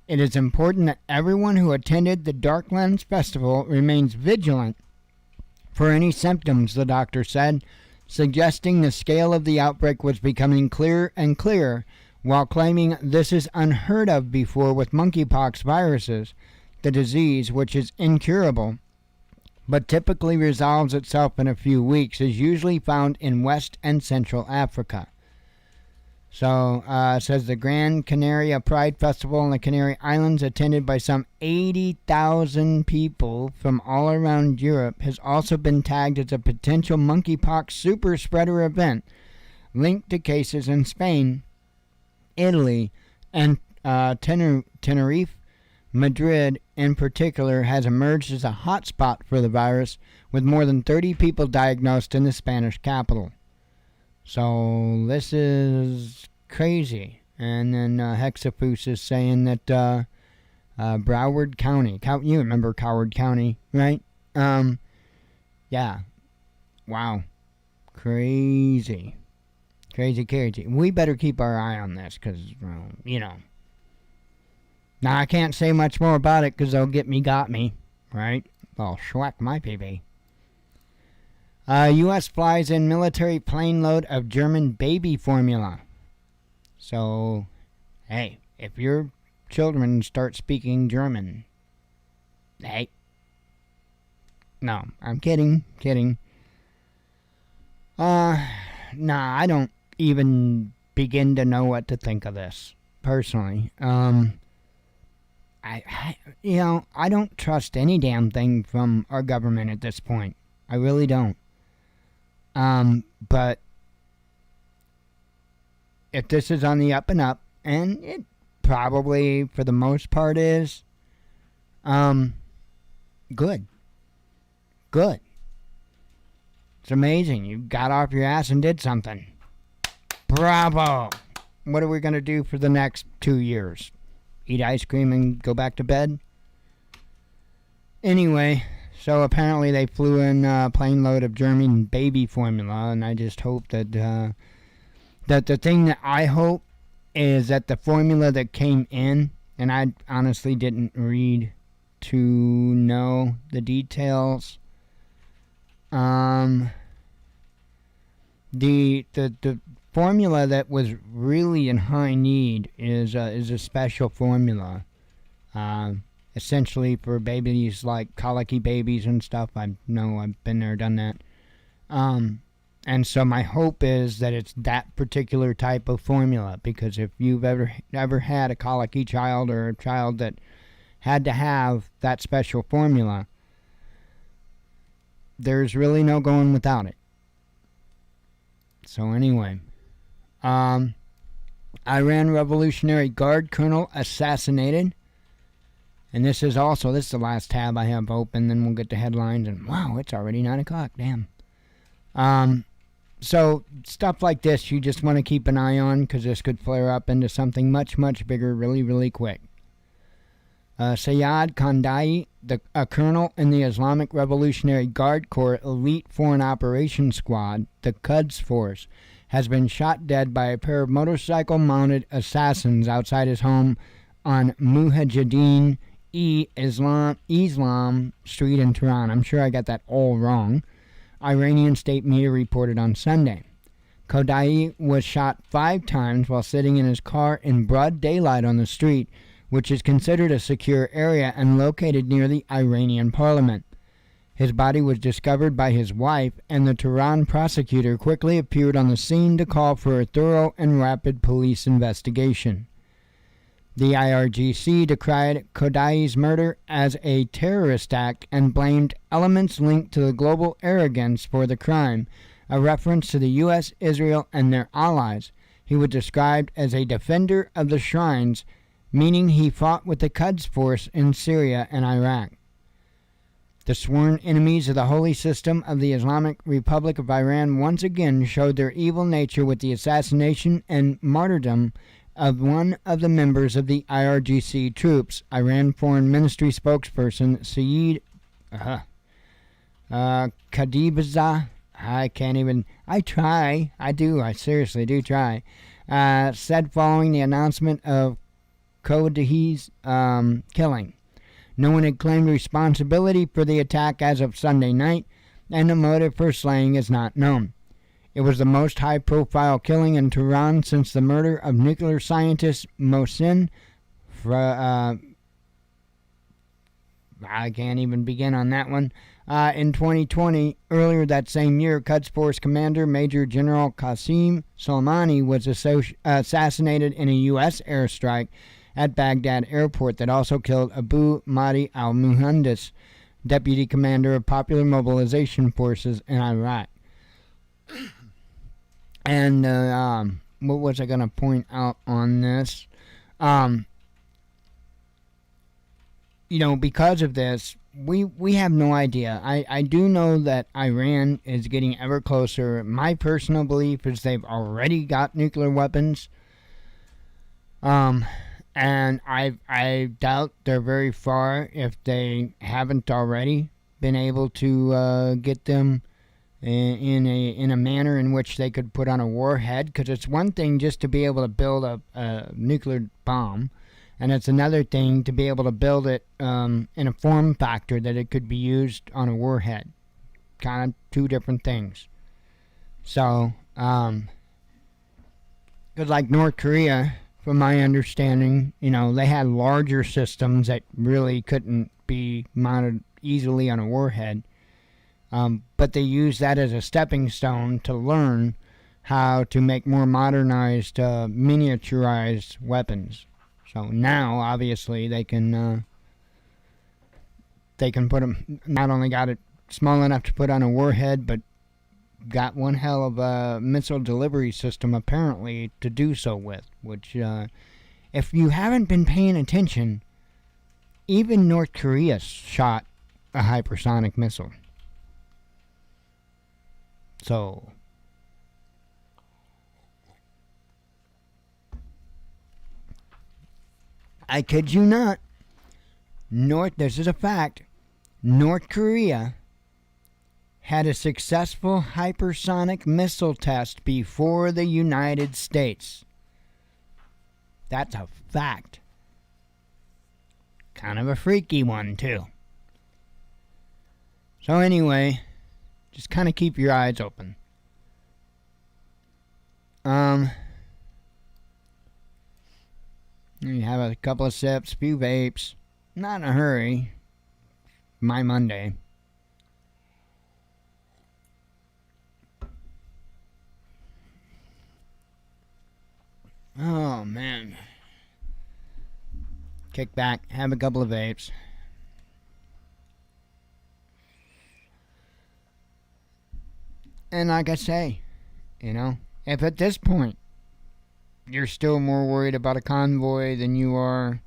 It is important that everyone who attended the Darklands Festival remains vigilant for any symptoms, the doctor said, suggesting the scale of the outbreak was becoming clearer and clearer, while claiming this is unheard of before with monkeypox viruses. The disease, which is incurable but typically resolves itself in a few weeks, is usually found in West and Central Africa. So, it says the Gran Canaria Pride Festival in the Canary Islands, attended by some 80,000 people from all around Europe, has also been tagged as a potential monkeypox super spreader event linked to cases in Spain, Italy, and Tenerife. Madrid, in particular, has emerged as a hotspot for the virus, with more than 30 people diagnosed in the Spanish capital. So, this is crazy. And then Hexafus is saying that Broward County, you remember Coward County, right? Yeah. Wow. Crazy. Crazy. We better keep our eye on this because, you know. Now, I can't say much more about it because they'll got me, right? They'll schwack my PB. U.S. flies in military plane load of German baby formula. So, hey, if your children start speaking German, hey. No, I'm kidding. Nah, I don't even begin to know what to think of this, personally. I don't trust any damn thing from our government at this point. I really don't. But if this is on the up and up, and it probably for the most part is, good. It's amazing. You got off your ass and did something. Bravo. What are we going to do for the next 2 years? Eat ice cream and go back to bed? Anyway, so apparently they flew in a plane load of German baby formula, and I just hope that the thing that I hope is that the formula that came in, and I honestly didn't read to know the details. The formula that was really in high need is a special formula, essentially for babies like colicky babies and stuff. I know I've been there, done that. And so my hope is that it's that particular type of formula, because if you've ever had a colicky child or a child that had to have that special formula, there's really no going without it. So anyway, Iran Revolutionary Guard Colonel assassinated. And this is the last tab I have open, then we'll get to headlines, and wow, it's already 9 o'clock, damn. So stuff like this you just want to keep an eye on, because this could flare up into something much, much bigger really, really quick. Sayed Kandai, a colonel in the Islamic Revolutionary Guard Corps Elite Foreign Operations Squad, the Quds Force, has been shot dead by a pair of motorcycle-mounted assassins outside his home on Mujahideen-Islam Street in Tehran. I'm sure I got that all wrong. Iranian state media reported on Sunday. Kodai was shot 5 times while sitting in his car in broad daylight on the street, which is considered a secure area and located near the Iranian parliament. His body was discovered by his wife, and the Tehran prosecutor quickly appeared on the scene to call for a thorough and rapid police investigation. The IRGC decried Kodai's murder as a terrorist act and blamed elements linked to the global arrogance for the crime, a reference to the U.S., Israel, and their allies. He was described as a defender of the shrines, meaning he fought with the Quds Force in Syria and Iraq. The sworn enemies of the holy system of the Islamic Republic of Iran once again showed their evil nature with the assassination and martyrdom of one of the members of the IRGC troops. Iran Foreign Ministry spokesperson Saeed Khadibzadeh, I seriously do try, said following the announcement of Kodai's killing. No one had claimed responsibility for the attack as of Sunday night, and the motive for slaying is not known. It was the most high-profile killing in Tehran since the murder of nuclear scientist Mohsen. I can't even begin on that one. In 2020, earlier that same year, Quds Force Commander Major General Qasim Soleimani was assassinated in a U.S. airstrike at Baghdad airport that also killed Abu Mahdi al-Muhandis, deputy commander of Popular Mobilization Forces in Iraq. And what was I going to point out on this? Because of this, we have no idea. I do know that Iran is getting ever closer. My personal belief is they've already got nuclear weapons. And I doubt they're very far if they haven't already been able to get them in a manner in which they could put on a warhead. Because it's one thing just to be able to build a nuclear bomb, and it's another thing to be able to build it in a form factor that it could be used on a warhead. Kind of two different things. So, because like North Korea, from my understanding, they had larger systems that really couldn't be mounted easily on a warhead. But they used that as a stepping stone to learn how to make more modernized, miniaturized weapons. So now, obviously, they can put them. Not only got it small enough to put on a warhead, but got one hell of a missile delivery system apparently to do so with. Which, if you haven't been paying attention, even North Korea shot a hypersonic missile. So, I kid you not, this is a fact, North Korea had a successful hypersonic missile test before the United States. That's a fact. Kind of a freaky one, too. So anyway, just kind of keep your eyes open. You have a couple of sips, few vapes. Not in a hurry. My Monday. Oh, man. Kick back, have a couple of vapes. And like I say, if at this point you're still more worried about a convoy than you are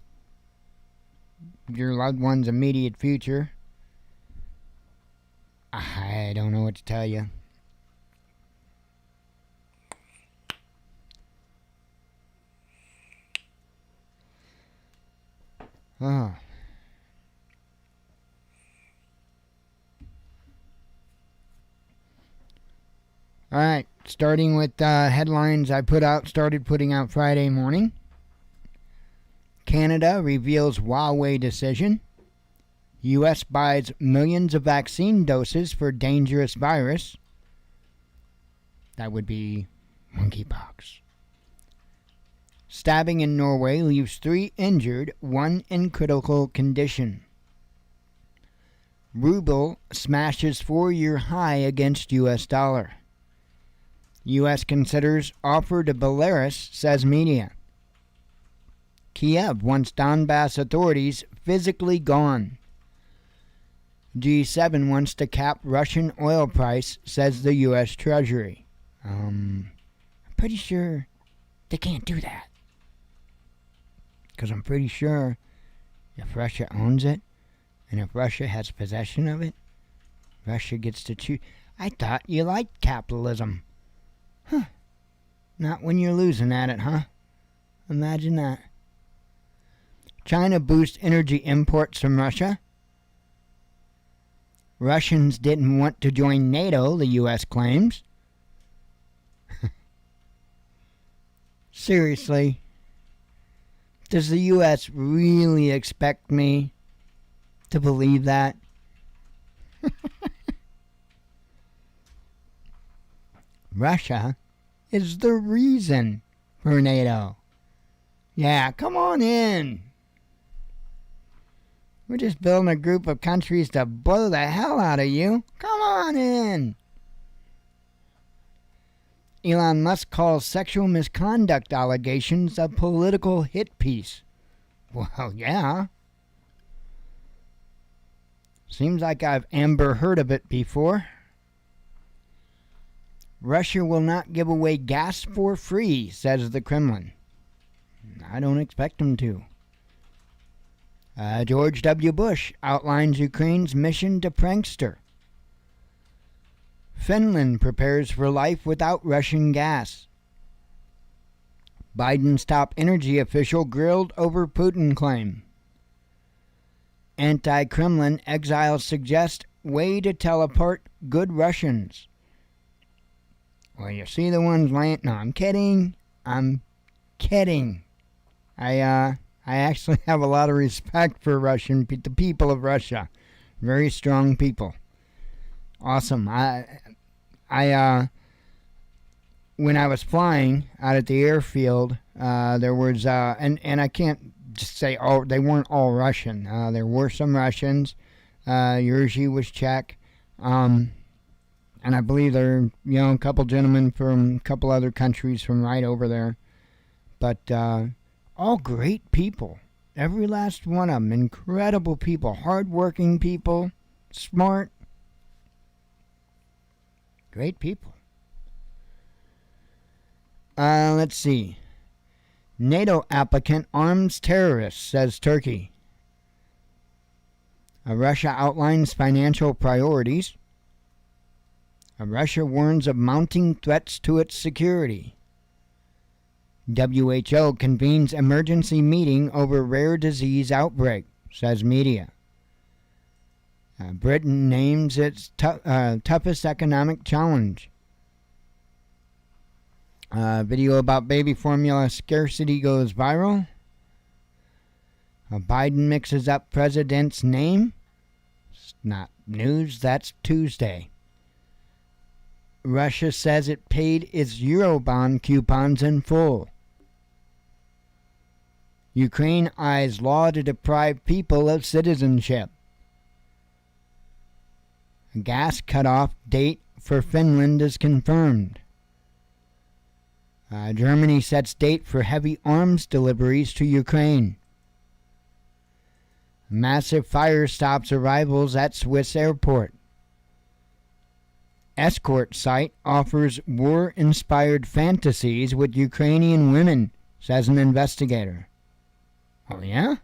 your loved one's immediate future, I don't know what to tell you. Oh. All right, starting with headlines started putting out Friday morning. Canada reveals Huawei decision. U.S. buys millions of vaccine doses for dangerous virus. That would be monkeypox. Stabbing in Norway leaves 3 injured, 1 in critical condition. Ruble smashes 4-year high against U.S. dollar. U.S. considers offer to Belarus, says media. Kiev wants Donbass authorities physically gone. G7 wants to cap Russian oil price, says the U.S. Treasury. I'm pretty sure they can't do that. Because I'm pretty sure if Russia owns it, and if Russia has possession of it, Russia gets to choose. I thought you liked capitalism. Huh. Not when you're losing at it, huh? Imagine that. China boosts energy imports from Russia. Russians didn't want to join NATO, the U.S. claims. Seriously? Does the U.S. really expect me to believe that? Russia is the reason for NATO. Yeah, come on in. We're just building a group of countries to blow the hell out of you. Come on in. Elon Musk calls sexual misconduct allegations a political hit piece. Well, yeah. Seems like I've heard of it before. Russia will not give away gas for free, says the Kremlin. I don't expect them to. George W. Bush outlines Ukraine's mission to prankster. Finland prepares for life without Russian gas. Biden's top energy official grilled over Putin claim. Anti-Kremlin exiles suggest way to tell apart good Russians. Well, you see the ones laying... No, I'm kidding. I'm kidding. I actually have a lot of respect for the people of Russia. Very strong people. Awesome. When I was flying out at the airfield, there was, and I can't just say they weren't all Russian. There were some Russians. Yurzy was Czech. And I believe there are, a couple gentlemen from a couple other countries from right over there. But all great people. Every last one of them. Incredible people. Hardworking people. Smart. Great people. Let's see. NATO applicant arms terrorists, says Turkey. Russia outlines financial priorities. Russia warns of mounting threats to its security. WHO convenes emergency meeting over rare disease outbreak, says media. Britain names its toughest economic challenge. Video about baby formula scarcity goes viral. Biden mixes up president's name. It's not news, that's Tuesday. Russia says it paid its Eurobond coupons in full. Ukraine eyes law to deprive people of citizenship. A gas cutoff date for Finland is confirmed. Germany sets date for heavy arms deliveries to Ukraine. Massive fire stops arrivals at Swiss airport. Escort site offers war-inspired fantasies with Ukrainian women, says an investigator. Oh, yeah?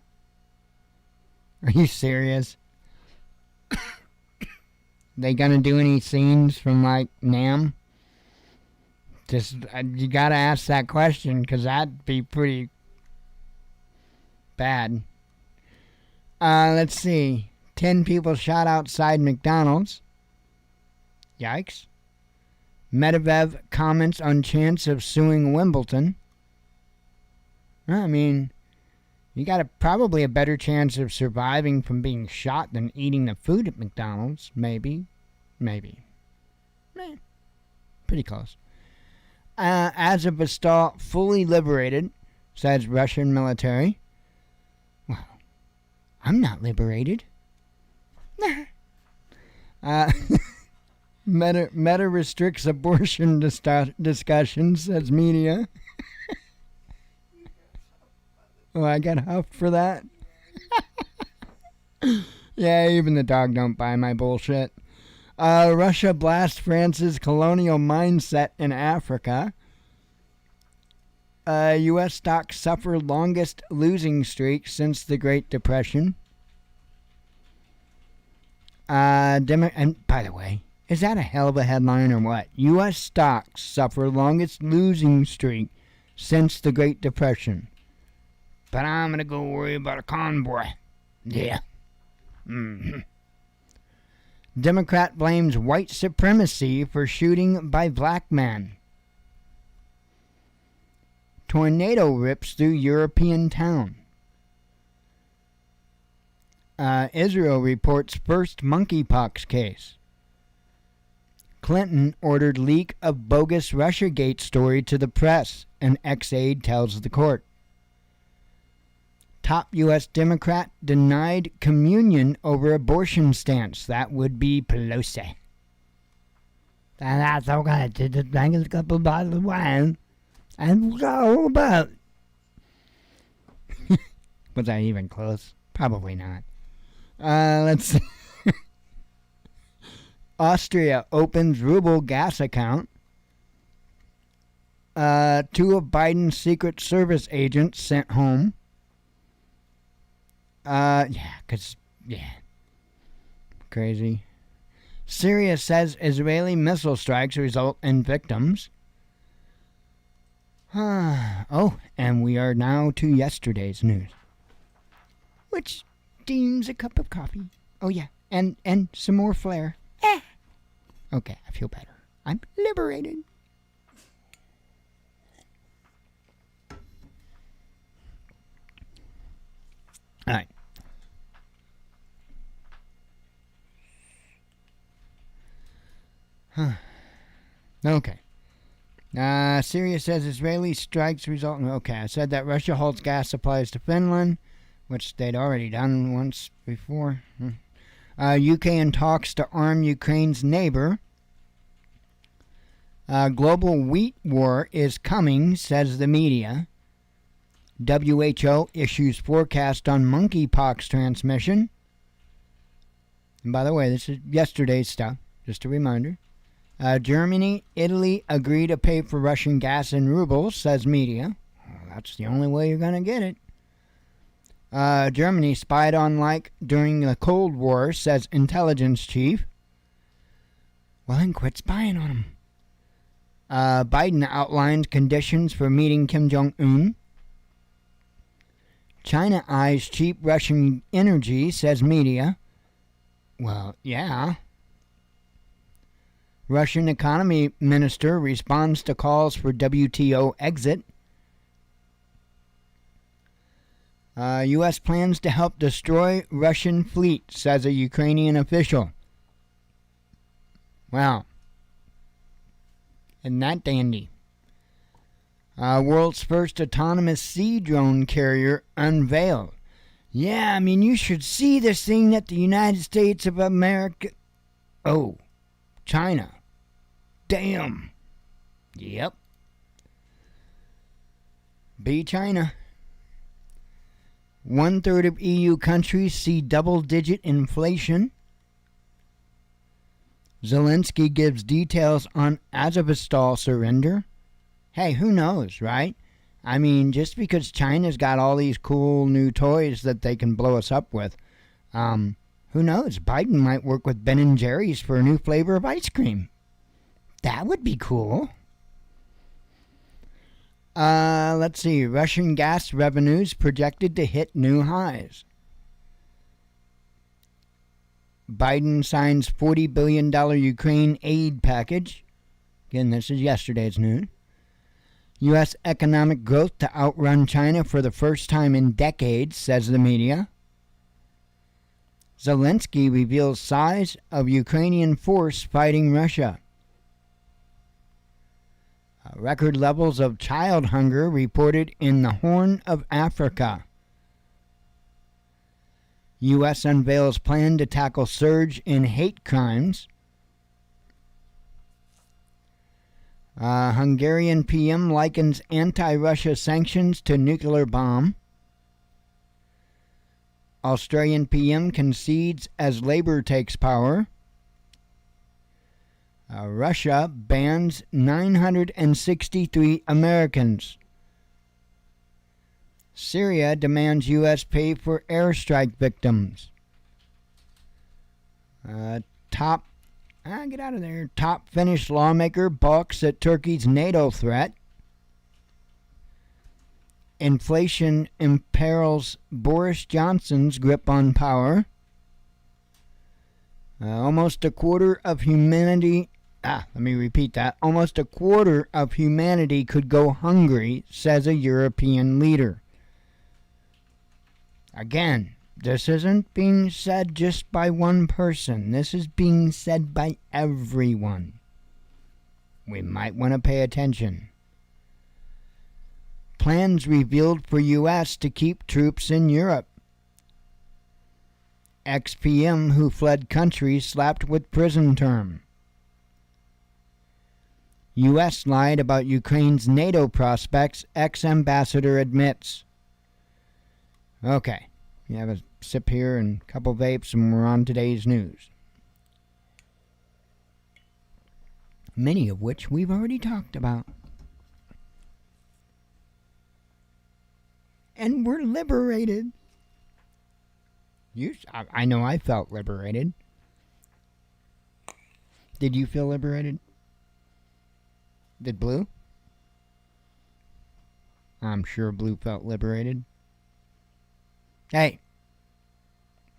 Are you serious? They gonna do any scenes from, like, Nam? Just, you gotta ask that question, because that'd be pretty bad. Let's see. 10 people shot outside McDonald's. Yikes. Medvedev comments on chance of suing Wimbledon. I mean, you got probably a better chance of surviving from being shot than eating the food at McDonald's. Maybe. Pretty close. Azovstal fully liberated, says Russian military. Well, I'm not liberated. Meta restricts abortion discussion, says media. Oh, I got huffed for that. Yeah, even the dog don't buy my bullshit. Russia blasts France's colonial mindset in Africa. U.S. stocks suffer longest losing streak since the Great Depression. And by the way, is that a hell of a headline or what? U.S. stocks suffer longest losing streak since the Great Depression. But I'm going to go worry about a convoy. Yeah. Mm-hmm. Democrat blames white supremacy for shooting by black man. Tornado rips through European town. Israel reports first monkeypox case. Clinton ordered leak of bogus Russiagate story to the press, an ex-aide tells the court. Top U.S. Democrat denied communion over abortion stance. That would be Pelosi. That's okay. Just drank a couple bottles of wine. And what's all about? Was that even close? Probably not. Let's see. Austria opens ruble gas account. 2 of Biden's Secret Service agents sent home. Crazy. Syria says Israeli missile strikes result in victims. Oh, and we are now to yesterday's news. Which deems a cup of coffee. Oh, yeah, and some more flair. Okay, I feel better. I'm liberated. All right. Okay. Syria says Israeli strikes result in... Okay, I said that Russia halts gas supplies to Finland, which they'd already done once before. UK in talks to arm Ukraine's neighbor. Global wheat war is coming, says the media. WHO issues forecast on monkeypox transmission. And by the way, this is yesterday's stuff, just a reminder. Germany, Italy agree to pay for Russian gas in rubles, says media. Well, that's the only way you're going to get it. Germany spied on like during the Cold War, says intelligence chief. Well, then quit spying on him. Biden outlined conditions for meeting Kim Jong-un. China eyes cheap Russian energy, says media. Well, yeah. Russian economy minister responds to calls for WTO exit. U.S. plans to help destroy Russian fleet, says a Ukrainian official. Wow. Isn't that dandy? World's first autonomous sea drone carrier unveiled. Yeah, I mean, you should see this thing that the United States of America... Oh, China. Damn. Yep. Be China. 1/3 of EU countries see double-digit inflation. Zelensky gives details on Azovstal surrender. Hey, who knows, right? I mean, just because China's got all these cool new toys that they can blow us up with, who knows? Biden might work with Ben & Jerry's for a new flavor of ice cream. That would be cool. Let's see. Russian gas revenues projected to hit new highs. Biden signs $40 billion Ukraine aid package. Again, this is yesterday's news. U.S. economic growth to outrun China for the first time in decades, says the media. Zelensky reveals size of Ukrainian force fighting Russia. Record levels of child hunger reported in the Horn of Africa. U.S. unveils plan to tackle surge in hate crimes. Hungarian PM likens anti-Russia sanctions to nuclear bomb. Australian PM concedes as Labour takes power. Russia bans 963 Americans. Syria demands U.S. pay for airstrike victims. Top Finnish lawmaker balks at Turkey's NATO threat. Inflation imperils Boris Johnson's grip on power. Almost a quarter of humanity... let me repeat that. Almost a quarter of humanity could go hungry, says a European leader. Again, this isn't being said just by one person. This is being said by everyone. We might want to pay attention. Plans revealed for U.S. to keep troops in Europe. Ex-PM who fled country slapped with prison term. U.S. lied about Ukraine's NATO prospects, ex-ambassador admits. Okay, we have a sip here and a couple vapes and we're on today's news. Many of which we've already talked about. And we're liberated. I know I felt liberated. Did you feel liberated? Did Blue? I'm sure Blue felt liberated. Hey,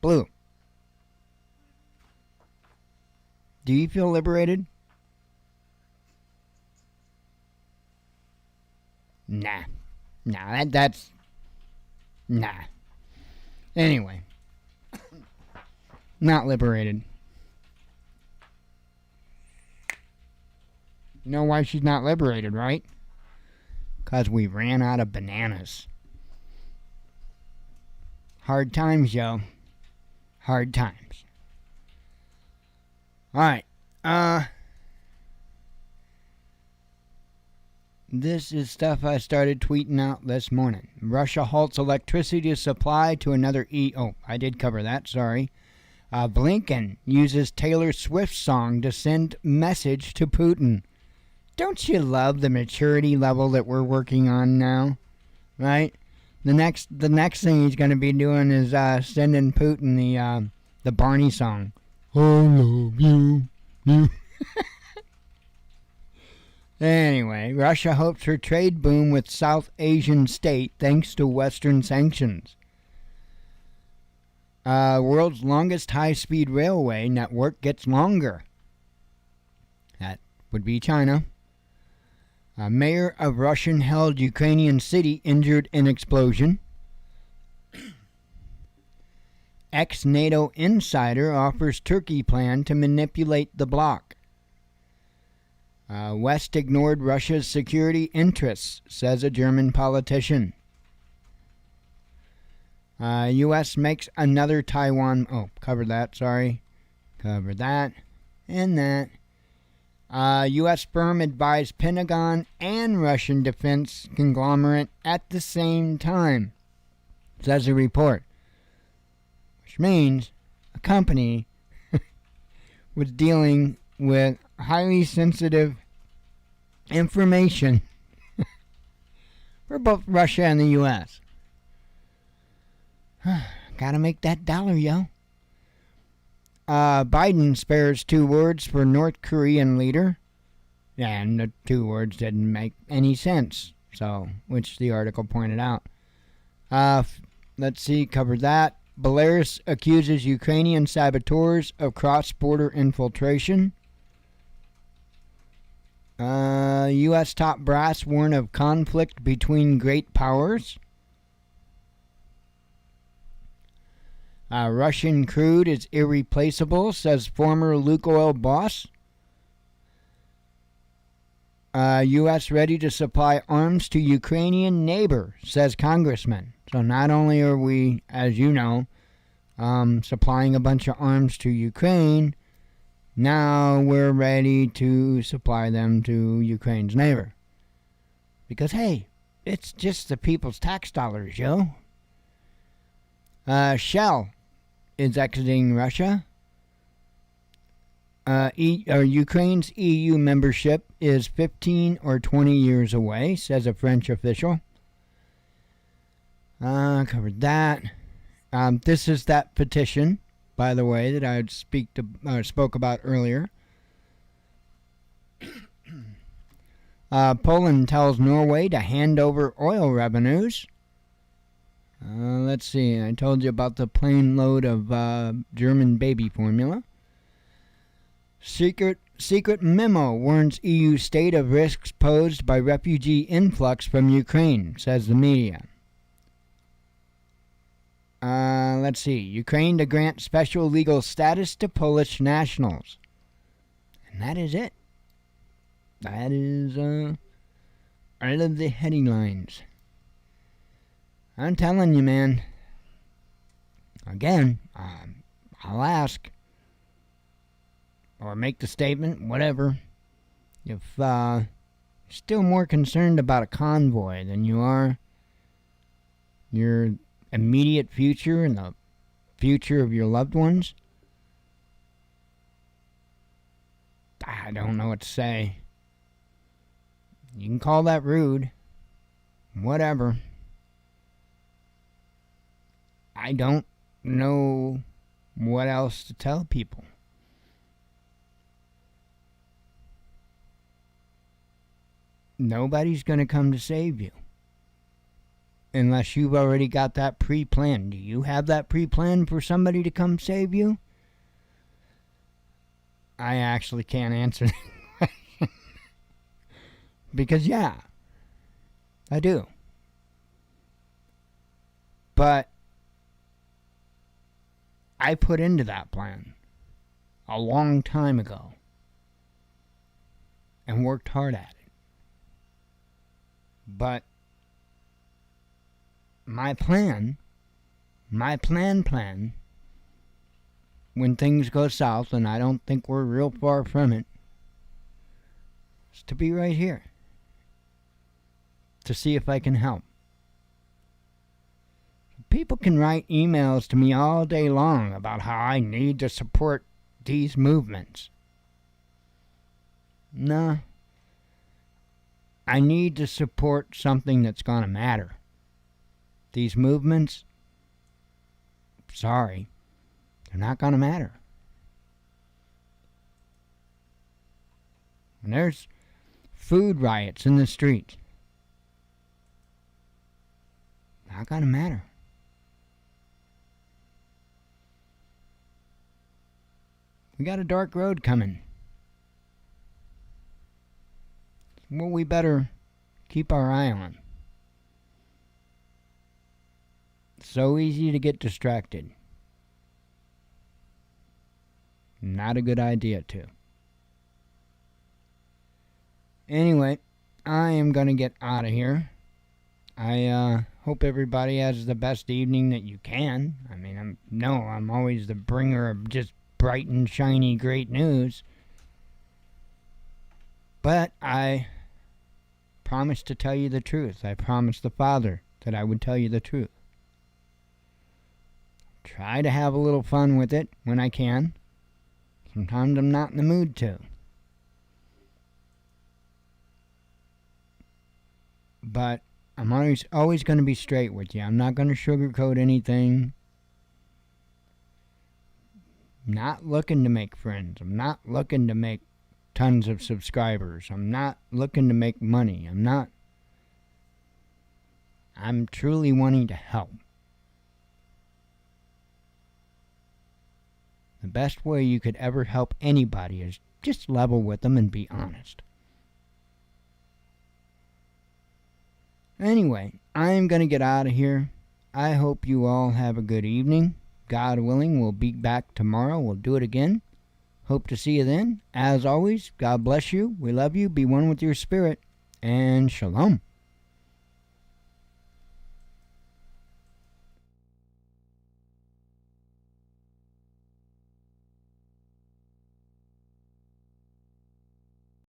Blue. Do you feel liberated? Nah. That's... Nah. Anyway. Not liberated. You know why she's not liberated, right? Because we ran out of bananas. Hard times, yo. Hard times. Alright. This is stuff I started tweeting out this morning. Russia halts electricity supply to another I did cover that, sorry. Blinken uses Taylor Swift's song to send message to Putin. Don't you love the maturity level that we're working on now? Right? The next thing he's going to be doing is sending Putin the Barney song. I love you. Anyway, Russia hopes for trade boom with South Asian state thanks to Western sanctions. World's longest high-speed railway network gets longer. That would be China. Mayor of Russian-held Ukrainian city injured in explosion. Ex-NATO insider offers Turkey plan to manipulate the bloc. West ignored Russia's security interests, says a German politician. U.S. makes another Taiwan... covered that, sorry. Covered that. And that. U.S. firm advised Pentagon and Russian defense conglomerate at the same time, says a report. Which means a company was dealing with highly sensitive information for both Russia and the U.S. Gotta make that dollar, yo. Biden spares 2 words for North Korean leader. Yeah, and the 2 words didn't make any sense, so, which the article pointed out. Let's see, covered that. Belarus accuses Ukrainian saboteurs of cross-border infiltration. U.S. top brass warn of conflict between great powers. Russian crude is irreplaceable, says former Lukoil boss. U.S. ready to supply arms to Ukrainian neighbor, says congressman. So not only are we, as you know, supplying a bunch of arms to Ukraine, now we're ready to supply them to Ukraine's neighbor. Because, hey, it's just the people's tax dollars, yo. Shell is exiting Russia. Ukraine's EU membership is 15 or 20 years away, says a French official. Covered that. This is that petition, by the way, that I spoke about earlier. Poland tells Norway to hand over oil revenues. Let's see. I told you about the plane load of German baby formula. Secret memo warns EU state of risks posed by refugee influx from Ukraine, says the media. Let's see. Ukraine to grant special legal status to Polish nationals. And that is it. That is all of the heading lines. I'm telling you, man. Again, I'll ask. Or make the statement, whatever. If you're still more concerned about a convoy than you are your immediate future and the future of your loved ones, I don't know what to say. You can call that rude. Whatever. I don't know what else to tell people. Nobody's going to come to save you. Unless you've already got that pre-planned. Do you have that pre-planned for somebody to come save you? I actually can't answer that question. Because, yeah, I do. But I put into that plan a long time ago and worked hard at it. But my plan, when things go south, and I don't think we're real far from it, is to be right here. To see if I can help. People can write emails to me all day long about how I need to support these movements. No. I need to support something that's going to matter. These movements, sorry, they're not going to matter. And there's food riots in the streets. Not going to matter. We got a dark road coming. Well, we better keep our eye on. So easy to get distracted. Not a good idea, too. Anyway, I am going to get out of here. I hope everybody has the best evening that you can. I mean, I'm always the bringer of just bright and shiny great news. But I promised to tell you the truth. I promised the Father that I would tell you the truth. Try to have a little fun with it when I can. Sometimes I'm not in the mood to. But I'm always going to be straight with you. I'm not going to sugarcoat anything. I'm not looking to make friends. I'm not looking to make tons of subscribers. I'm not looking to make money. I'm truly wanting to help. The best way you could ever help anybody is just level with them and be honest. Anyway, I'm going to get out of here. I hope you all have a good evening. God willing, we'll be back tomorrow. We'll do it again. Hope to see you then. As always, God bless you. We love you. Be one with your spirit. And shalom.